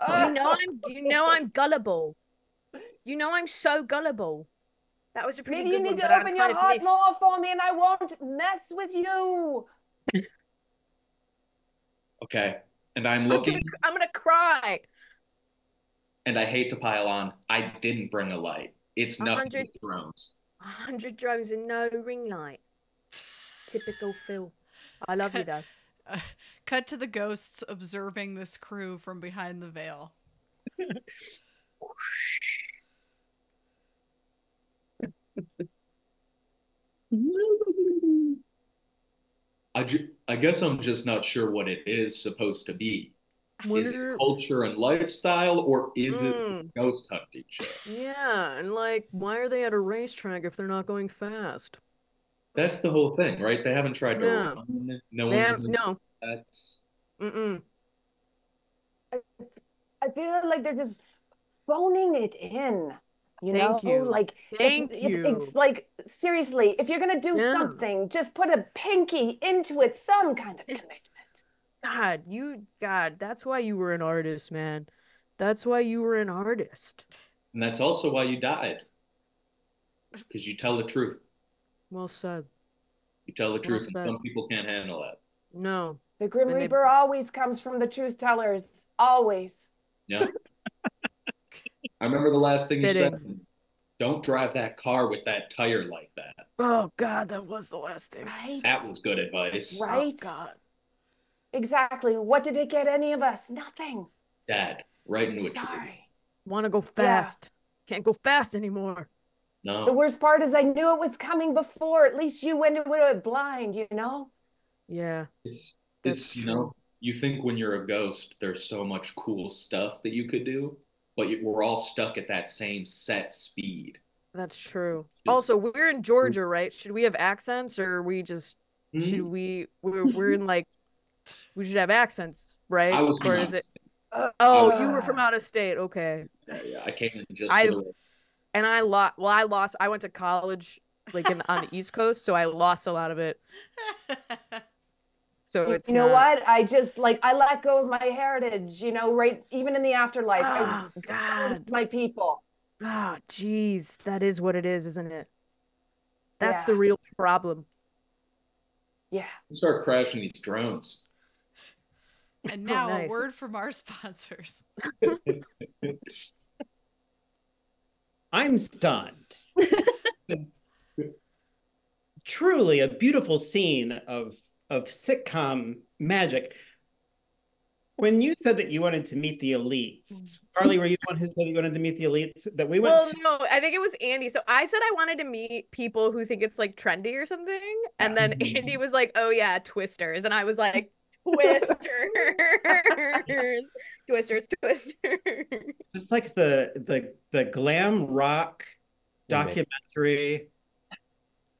You know I'm gullible. You know I'm so gullible. That was a pretty good one. Maybe you need to open your heart more for me and I won't mess with you. Okay. And I'm looking. I'm gonna cry. And I hate to pile on. I didn't bring a light. It's nothing but drones. 100 drones and no ring light. Typical Phil. I love you though. Cut to the ghosts observing this crew from behind the veil. I guess I'm just not sure what it is supposed to be. Is it culture and lifestyle, or is it a ghost hunting show? Yeah, and like, why are they at a racetrack if they're not going fast? That's the whole thing, right? They haven't tried to run. No. That's. I feel like they're just phoning it in. Thank you. Like, it's like, seriously, if you're gonna do something, just put a pinky into it, some kind of commitment. God, that's why you were an artist, man. That's why you were an artist. And that's also why you died. Because you tell the truth. Well said. You tell the truth, and some people can't handle that. No. The Grim Reaper always comes from the truth tellers. Always. Yeah. I remember the last thing you said. Don't drive that car with that tire like that. Oh, God, that was the last thing. Right? That was good advice. Right? Oh, God. Exactly. What did it get any of us? Nothing. Dad, right into a tree. Want to go fast. Yeah. Can't go fast anymore. No. The worst part is I knew it was coming before. At least you went into it blind, you know? Yeah. It's you know, you think when you're a ghost, there's so much cool stuff that you could do, but we're all stuck at that same set speed. That's true. Also, we're in Georgia, right? Should we have accents or we just should we we're in like we should have accents, right? I was or is it you were from out of state. Okay. Yeah, I came in just for the race. And I lost. I went to college like on the East Coast, so I lost a lot of it. So it's you know what? I just I let go of my heritage, you know, right? Even in the afterlife. God. My people. Oh, geez, that is what it is, isn't it? That's Yeah. the real problem. Yeah. Start crashing these drones. And now a nice. word from our sponsors. I'm stunned. It's truly a beautiful scene of sitcom magic. When you said that you wanted to meet the elites, Carly, were you the one who said you wanted to meet the elites? That we went Well, to. no, I think it was Andy. So I said I wanted to meet people who think it's like trendy or something. And then Andy was like, oh yeah, twisters. And I was like, twisters. Twisters, twisters. Just like the glam rock documentary,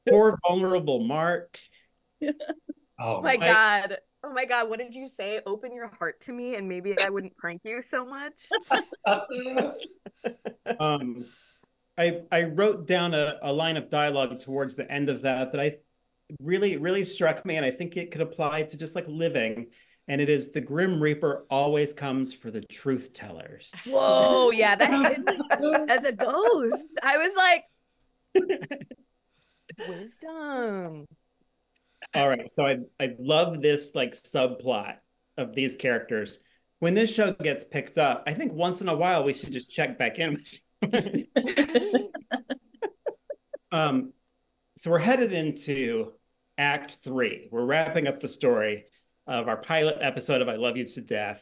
Poor Vulnerable Mark. Oh my God. Oh my God, what did you say? Open your heart to me and maybe I wouldn't prank you so much. I wrote down a line of dialogue towards the end of that I really struck me, and I think it could apply to just like living. And it is, the Grim Reaper always comes for the truth tellers. Whoa, yeah, that hit me as a ghost. I was like, wisdom. All right, so I love this like subplot of these characters. When this show gets picked up, I think once in a while we should just check back in. So we're headed into Act 3. We're wrapping up the story of our pilot episode of I Love You to Death.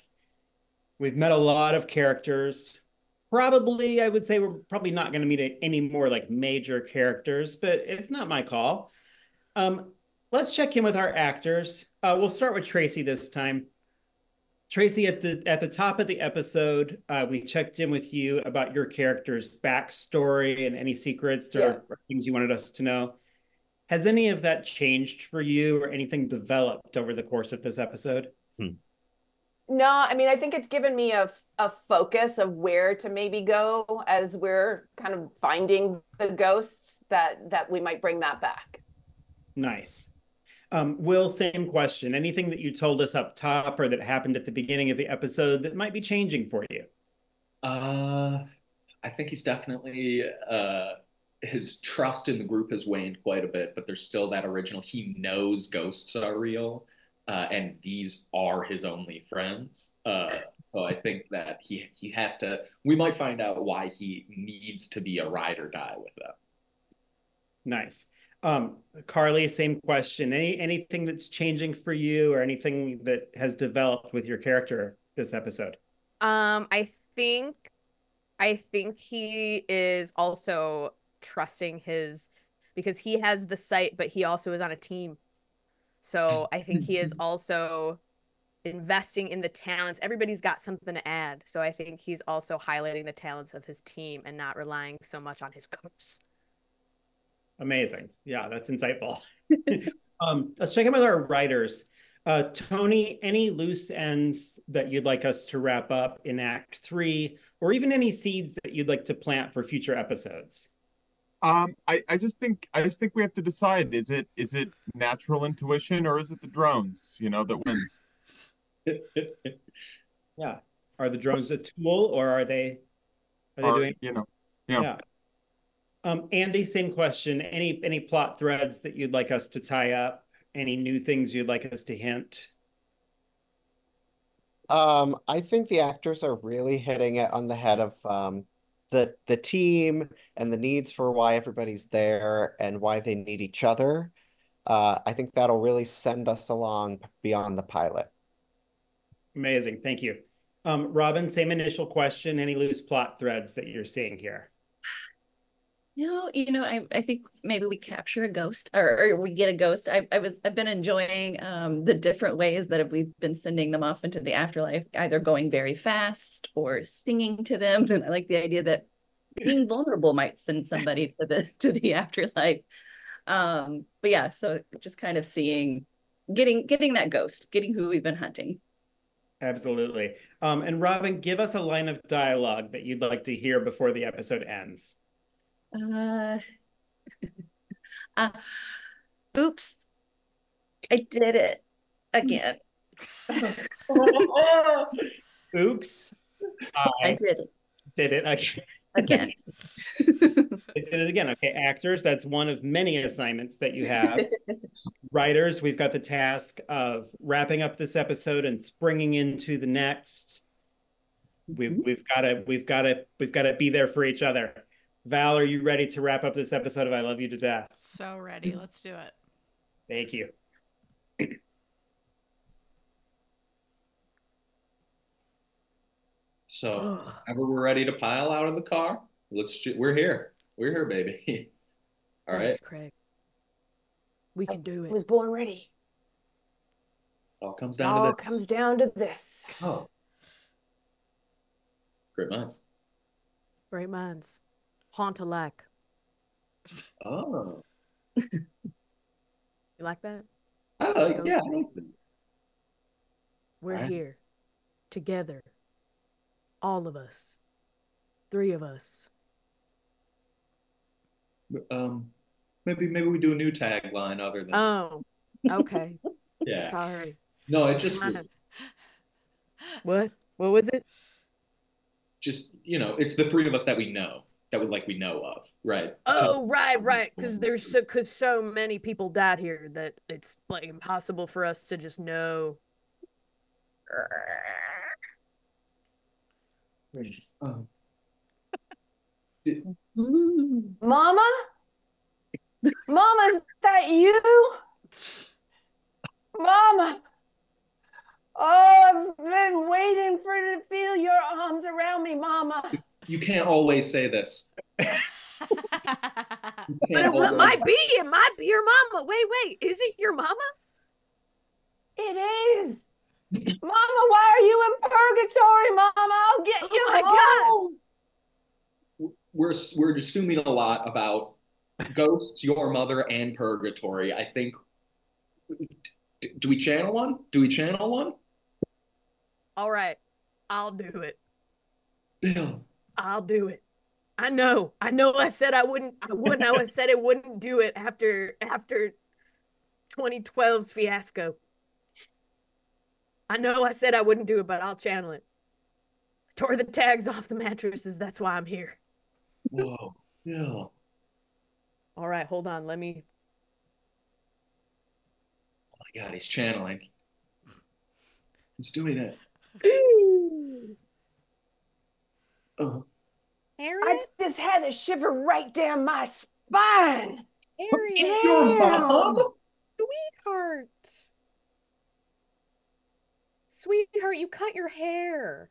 We've met a lot of characters. Probably, I would say we're probably not going to meet any more like major characters, but it's not my call. Let's check in with our actors. We'll start with Tracey this time. Tracey, at the top of the episode, we checked in with you about your character's backstory and any secrets or things you wanted us to know. Has any of that changed for you, or anything developed over the course of this episode? No, I mean, I think it's given me a focus of where to maybe go as we're kind of finding the ghosts that we might bring that back. Nice. Will, same question. Anything that you told us up top or that happened at the beginning of the episode that might be changing for you? I think he's definitely his trust in the group has waned quite a bit, but there's still that original. He knows ghosts are real, and these are his only friends. So I think that he has to. We might find out why he needs to be a ride or die with them. Nice. Carly, same question. Anything that's changing for you, or anything that has developed with your character this episode? I think he is also trusting because he has the sight, but he also is on a team. So I think he is also investing in the talents. Everybody's got something to add. So I think he's also highlighting the talents of his team and not relying so much on his coach. Amazing. Yeah, that's insightful. Let's check in with our writers. Toni, any loose ends that you'd like us to wrap up in Act 3, or even any seeds that you'd like to plant for future episodes? I just think we have to decide, is it natural intuition, or is it the drones, that wins? Yeah. Are the drones a tool, or are they doing, yeah. Andy, same question. Any plot threads that you'd like us to tie up? Any new things you'd like us to hint? I think the actors are really hitting it on the head of the team and the needs for why everybody's there and why they need each other. I think that'll really send us along beyond the pilot. Amazing. Thank you. Robin, same initial question. Any loose plot threads that you're seeing here? No, I think maybe we capture a ghost or we get a ghost. I've been enjoying the different ways that we've been sending them off into the afterlife, either going very fast or singing to them. And I like the idea that being vulnerable might send somebody to the afterlife. But yeah, so just kind of getting that ghost, getting who we've been hunting. Absolutely. And Robin, give us a line of dialogue that you'd like to hear before the episode ends. Oops, I did it again. Oops, I did it again. again. They did it again. Okay, actors, that's one of many assignments that you have. Writers, we've got the task of wrapping up this episode and springing into the next. We've got to be there for each other. Val, are you ready to wrap up this episode of I Love You to Death? So ready. Let's do it. Thank you. So, whenever we're ready to pile out of the car, we're here. We're here, baby. All right. Thanks, Craig. We can do I it. was born ready. It all comes It down to all this. comes down to this. Oh. Great minds. Great minds. Haunt alike. Oh. You like that? Oh, yeah. We're Right. here. Together. All of us. 3 of us. Maybe we do a new tagline other than Oh, okay. yeah. Sorry. No, it just What? What was it? it's the 3 of us that we know we know of, right? Oh, right. Because so many people died here that it's like impossible for us to just know. Mama? Mama, is that you? Mama. Oh, I've been waiting to feel your arms around me, Mama. You can't always say this. But it might be your mama. Wait, is it your mama? It is. Mama, why are you in purgatory, Mama? I'll get you Oh my home. We're assuming a lot about ghosts, your mother, and purgatory. I think. Do we channel one? All right, I'll do it. Bill. I'll do it. I know. I said I wouldn't. I said I wouldn't do it after 2012's fiasco. I know I said I wouldn't do it, but I'll channel it. I tore the tags off the mattresses. That's why I'm here. Whoa. Bill. All right, hold on. Let me. Oh my God, he's channeling. He's doing it. Oh. Harriet? I just had a shiver right down my spine. Harriet. Your mom? Sweetheart, you cut your hair.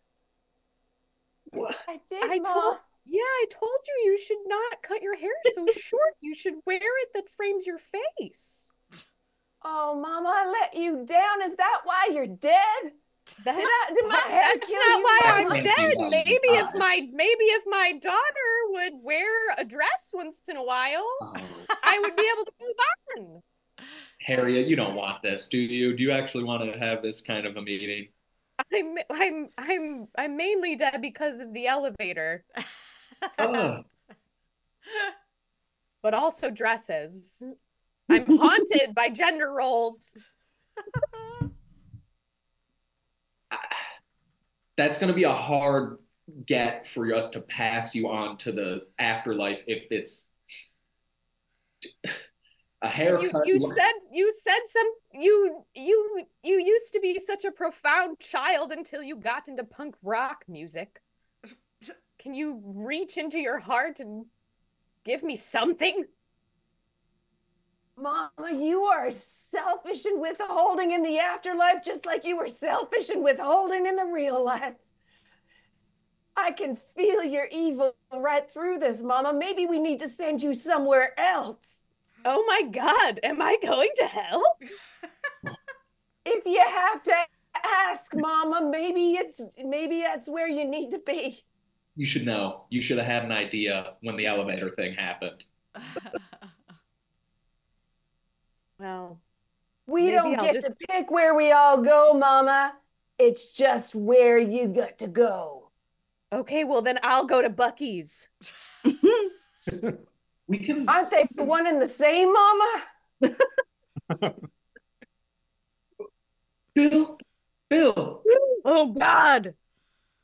What? I did, Mom. I told you should not cut your hair so short. You should wear it that frames your face. Oh, Mama, I let you down. Is that why you're dead? Did my hair That's kill not you, why Mama? I'm Thank dead. you, Maybe if my daughter would wear a dress once in a while, Oh. I would be able to move on. Harriet, you don't want this, do you? Do you actually want to have this kind of a meeting? I'm mainly dead because of the elevator, Ugh. but also dresses. I'm haunted by gender roles. That's going to be a hard get for us to pass you on to the afterlife if it's a haircut. You used to be such a profound child until you got into punk rock music. Can you reach into your heart and give me something? Mama, you are selfish and withholding in the afterlife, just like you were selfish and withholding in the real life. I can feel your evil right through this, Mama. Maybe we need to send you somewhere else. Oh my God, am I going to hell? If you have to ask, Mama, maybe that's where you need to be. You should know. You should have had an idea when the elevator thing happened. Well, We maybe don't I'll get just- to pick where we all go, Mama. It's just where you got to go. okay, well then I'll go to Buc-ee's. We can. Aren't they one and the same, Mama? Bill. Oh God.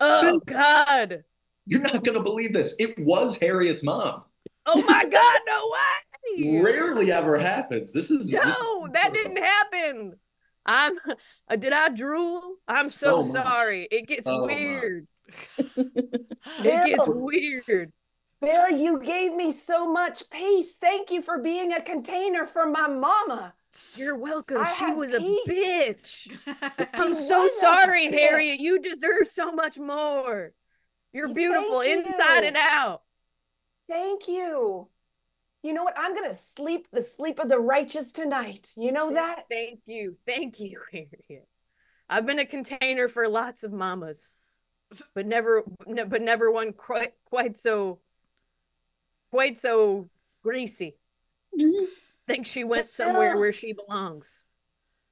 Oh God. You're not gonna believe this. It was Harriet's mom. Oh my God, no way. Rarely ever happens. No, that didn't happen. Did I drool? I'm so sorry. It gets weird. It gets weird. Bill, you gave me so much peace. Thank you for being a container for my mama. You're welcome. She was peace. A bitch. I'm so sorry, Harriet. You deserve so much more. You're beautiful inside and out. Thank you. You know what? I'm going to sleep the sleep of the righteous tonight. You know that? Thank you. Thank you, Harriet. I've been a container for lots of mamas, but never one quite so greasy. Think she went somewhere where she belongs.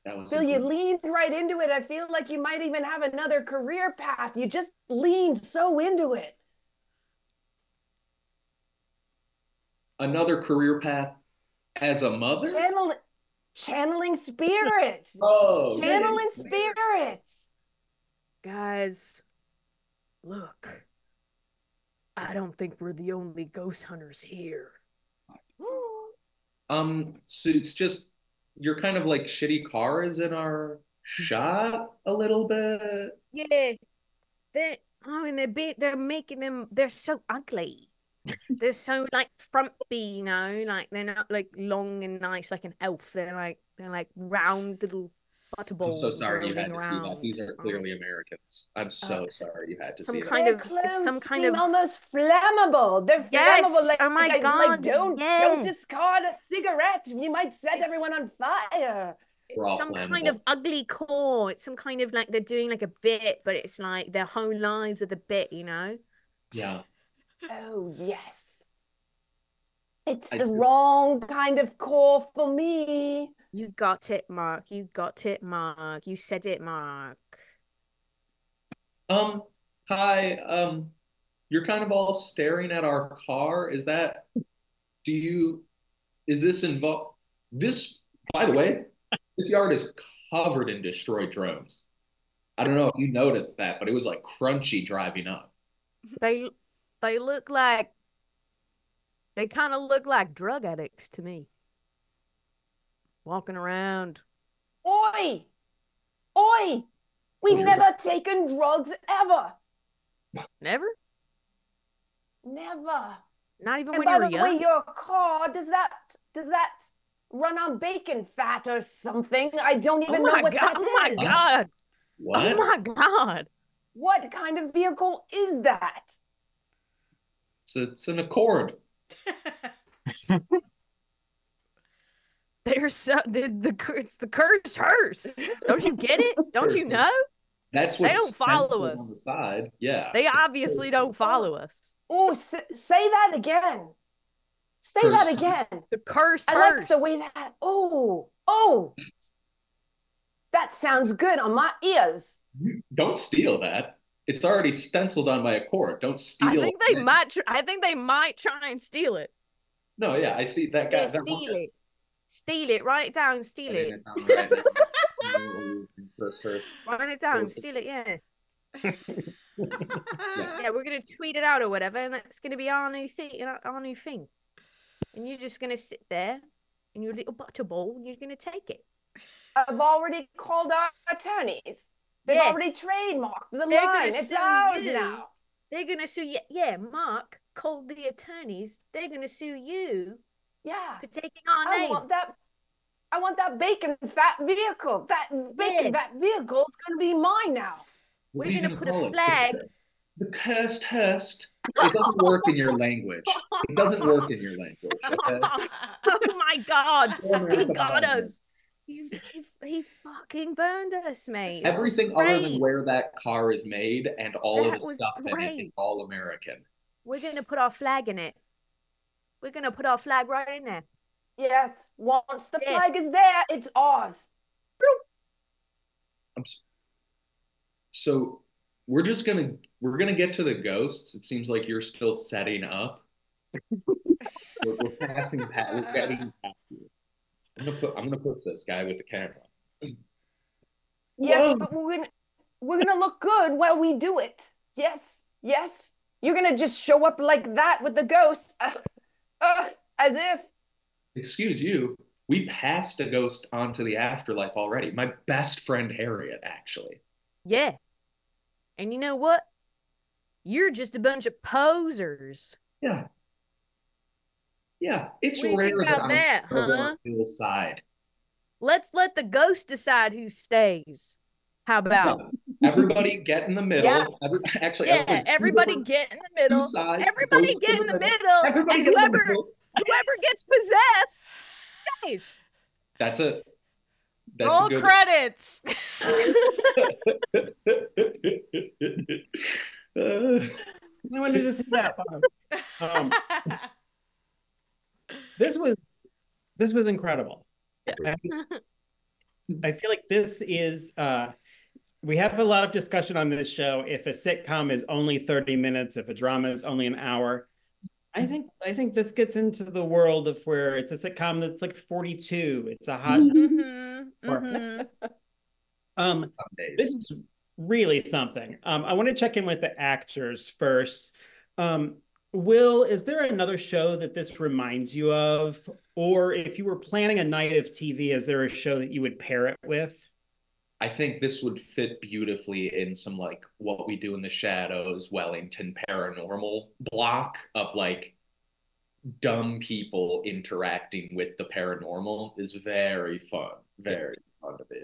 Bill, you leaned right into it. I feel like you might even have another career path. You just leaned so into it. Another career path as a mother? Channeling spirits. Channeling spirits. Guys, look. I don't think we're the only ghost hunters here. So it's just you're kind of like shitty cars in our shot a little bit. Yeah. They're making them, they're so ugly. They're so like frumpy, you know, like they're not like long and nice like an elf. They're like round little butterballs. I'm so sorry you had to around. see that. These are clearly Americans. I'm so sorry you had to see that. It's some kind of almost flammable. They're flammable. Like, oh my God. Like don't discard a cigarette. You might set everyone on fire. It's some kind of ugly core. It's some kind of like they're doing like a bit, but it's like their whole lives are the bit, you know? Yeah. Oh, yes. It's the wrong kind of core for me. You got it, Mark. You got it, Mark. You said it, Mark. Hi. You're kind of all staring at our car. Is this involved? By the way, this yard is covered in destroyed drones. I don't know if you noticed that, but it was like crunchy driving up. They kind of look like drug addicts to me. Walking around. Oi! Oi! We've never taken drugs ever. Never? Never. Not even when you were young? And by the way, your car, does that run on bacon fat or something? I don't even know what that is. Oh my God. What? Oh my God. What kind of vehicle is that? It's an Accord. It's the cursed hearse. Don't you get it? Don't you know? That's what they don't follow us on the side. Yeah. They obviously don't follow us. Oh, say that again. Say that again. The cursed hearse. I like the way that. Oh. That sounds good on my ears. Don't steal that. It's already stenciled on my Accord. Don't steal it. I think they might try and steal it. No, yeah, I see that guy. Yeah, steal it. Write it down. Steal it. Write it down. Steal it. Yeah. Yeah, we're gonna tweet it out or whatever, and that's gonna be our new thing. And you're just gonna sit there in your little butterball, and you're gonna take it. I've already called our attorneys. They've already trademarked the line. It's ours now. They're gonna sue you. Yeah, Mark called the attorneys. They're gonna sue you. Yeah. For taking our name. I want that bacon fat vehicle. That bacon fat vehicle is gonna be mine now. We're gonna put a flag. The cursed hearse. It doesn't work in your language. It doesn't work in your language. Okay? Oh my God! He got us. He fucking burned us, mate. Everything other than where that car is made and all of the stuff in it is all American. We're gonna put our flag in it. We're gonna put our flag right in there. Yes. Once the flag is there, it's ours. So we're gonna get to the ghosts. It seems like you're still setting up. we're passing past. We're getting past you. I'm gonna put this guy with the camera. Yes, but we're gonna look good while we do it. Yes. You're gonna just show up like that with the ghosts. As if. Excuse you. We passed a ghost onto the afterlife already. My best friend Harriet, actually. Yeah. And you know what? You're just a bunch of posers. Yeah. Yeah. It's What do you rare think that about I'm that, over huh? on Bill's side. Let's let the ghost decide who stays. How about? Yeah. Everybody get in the middle. Yeah. Everybody get in the two middle. sides. Everybody Ghosts get in the middle. Everybody And get in the whoever middle. gets possessed stays. That's a Roll good credits. I wanted to see that. This was incredible. I feel like this is we have a lot of discussion on this show. If a sitcom is only 30 minutes, if a drama is only an hour, I think this gets into the world of where it's a sitcom that's like 42. It's a hot. This is really something. I want to check in with the actors first. Will, is there another show that this reminds you of? Or if you were planning a night of TV, is there a show that you would pair it with? I think this would fit beautifully in some like What We Do in the Shadows, Wellington paranormal block of like dumb people interacting with the paranormal is very fun. Very fun to be.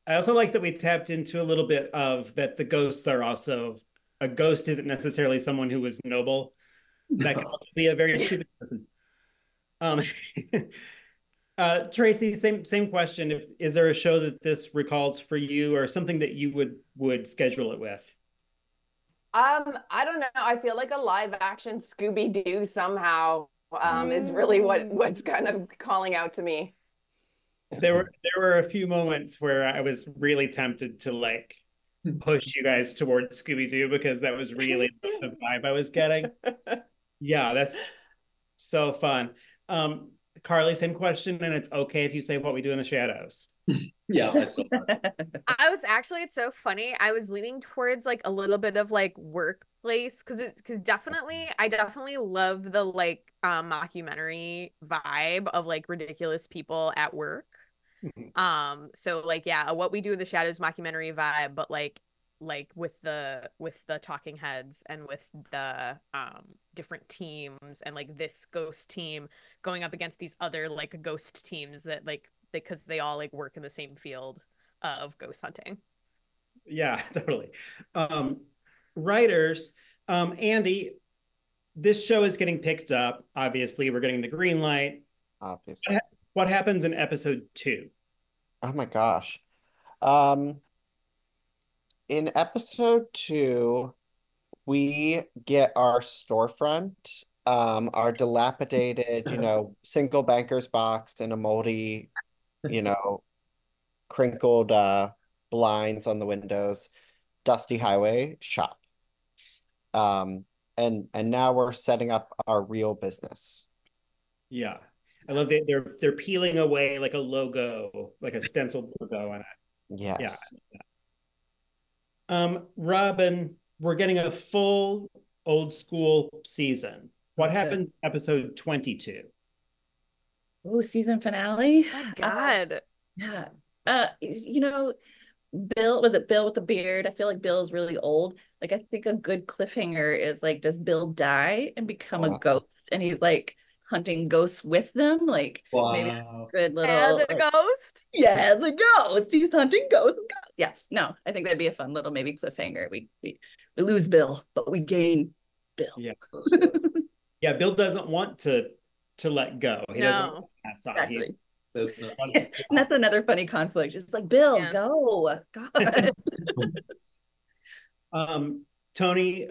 I also like that we tapped into a little bit of that the ghosts are also, a ghost isn't necessarily someone who was noble. That can also be a very stupid person. Tracey, same question. Is there a show that this recalls for you or something that you would schedule it with? I don't know. I feel like a live action Scooby-Doo somehow is really what's kind of calling out to me. There were a few moments where I was really tempted to like push you guys towards Scooby-Doo because that was really the vibe I was getting. Yeah, that's so fun. Carly, same question, and it's okay if you say What We Do in the Shadows. Yeah, I saw that. I was actually, it's so funny. I was leaning towards like a little bit of like workplace because I definitely love the like mockumentary vibe of like ridiculous people at work. So like yeah, What We Do in the Shadows mockumentary vibe, but like with the talking heads and with the different teams and like this ghost team going up against these other like ghost teams that like because they all like work in the same field of ghost hunting. Yeah, totally. Writers, Andy, this show is getting picked up. Obviously, we're getting the green light. Obviously. What happens in episode 2? Oh my gosh. In episode 2, we get our storefront, our dilapidated, single banker's box and a moldy, crinkled blinds on the windows, dusty highway shop. And now we're setting up our real business. Yeah. I love that they're peeling away like a logo, like a stenciled logo on it. Yes. Yeah. Robin, we're getting a full old school season. What happens episode 22? Oh, season finale. My God. Yeah. Bill, was it Bill with the beard? I feel like Bill is really old. Like, I think a good cliffhanger is like, does Bill die and become a ghost? And he's like hunting ghosts with them. Like, maybe that's a good little. As a ghost? Yeah, as a ghost. He's hunting ghosts. Yeah, no, I think that'd be a fun little maybe cliffhanger. We lose Bill, but we gain Bill. Yeah. Yeah, Bill doesn't want to let go. He doesn't want to pass on. Exactly. And that's another funny conflict. Just like, Bill, go. God. Toni,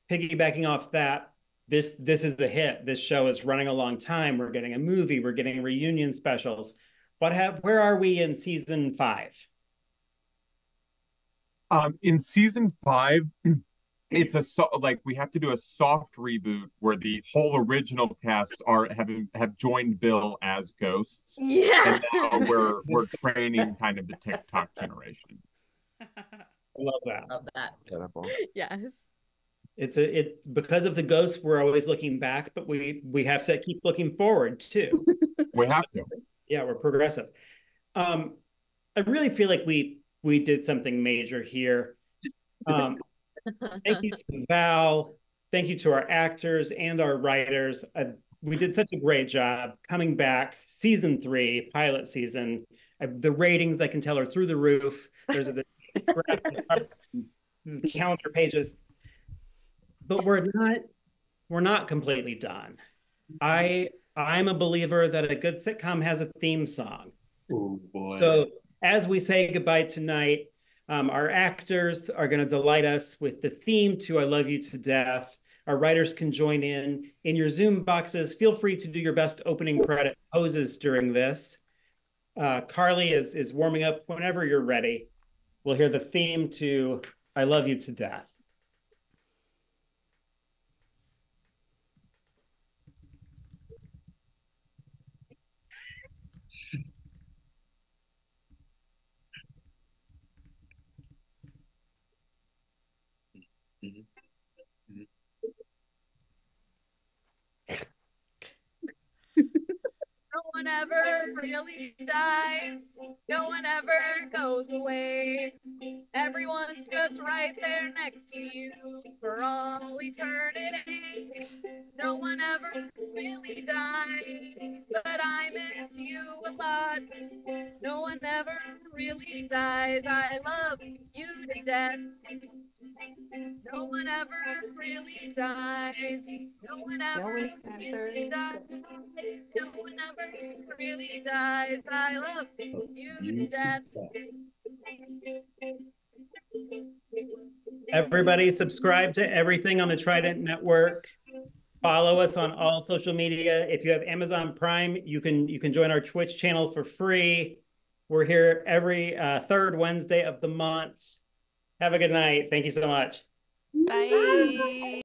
piggybacking off that, this is a hit. This show is running a long time. We're getting a movie. We're getting reunion specials. Where are we in season 5? In season 5, it's we have to do a soft reboot where the whole original cast have joined Bill as ghosts. Yeah. And now we're training kind of the TikTok generation. I love that. Love that. Incredible. Yes. It because of the ghosts, we're always looking back, but we have to keep looking forward too. We have to. Yeah, we're progressive. I really feel like we did something major here. Thank you to Val. Thank you to our actors and our writers. We did such a great job coming back. Season 3, pilot season. The ratings, I can tell, are through the roof. There's the calendar pages. But we're not completely done. I'm a believer that a good sitcom has a theme song. Oh boy. So as we say goodbye tonight, our actors are going to delight us with the theme to I Love You to Death. Our writers can join in your Zoom boxes. Feel free to do your best opening credit poses during this. Carly is warming up whenever you're ready. We'll hear the theme to I Love You to Death. No one ever really dies. No one ever goes away. Everyone's just right there next to you for all eternity. No one ever really dies, but I miss you a lot. No one ever really dies. I love you to death. No one ever really dies. No one ever really dies. No one ever really dies. I love you to death. Everybody subscribe to everything on the Trident Network. Follow us on all social media. If you have Amazon Prime, you can join our Twitch channel for free. We're here every third Wednesday of the month. Have a good night. Thank you so much. Bye.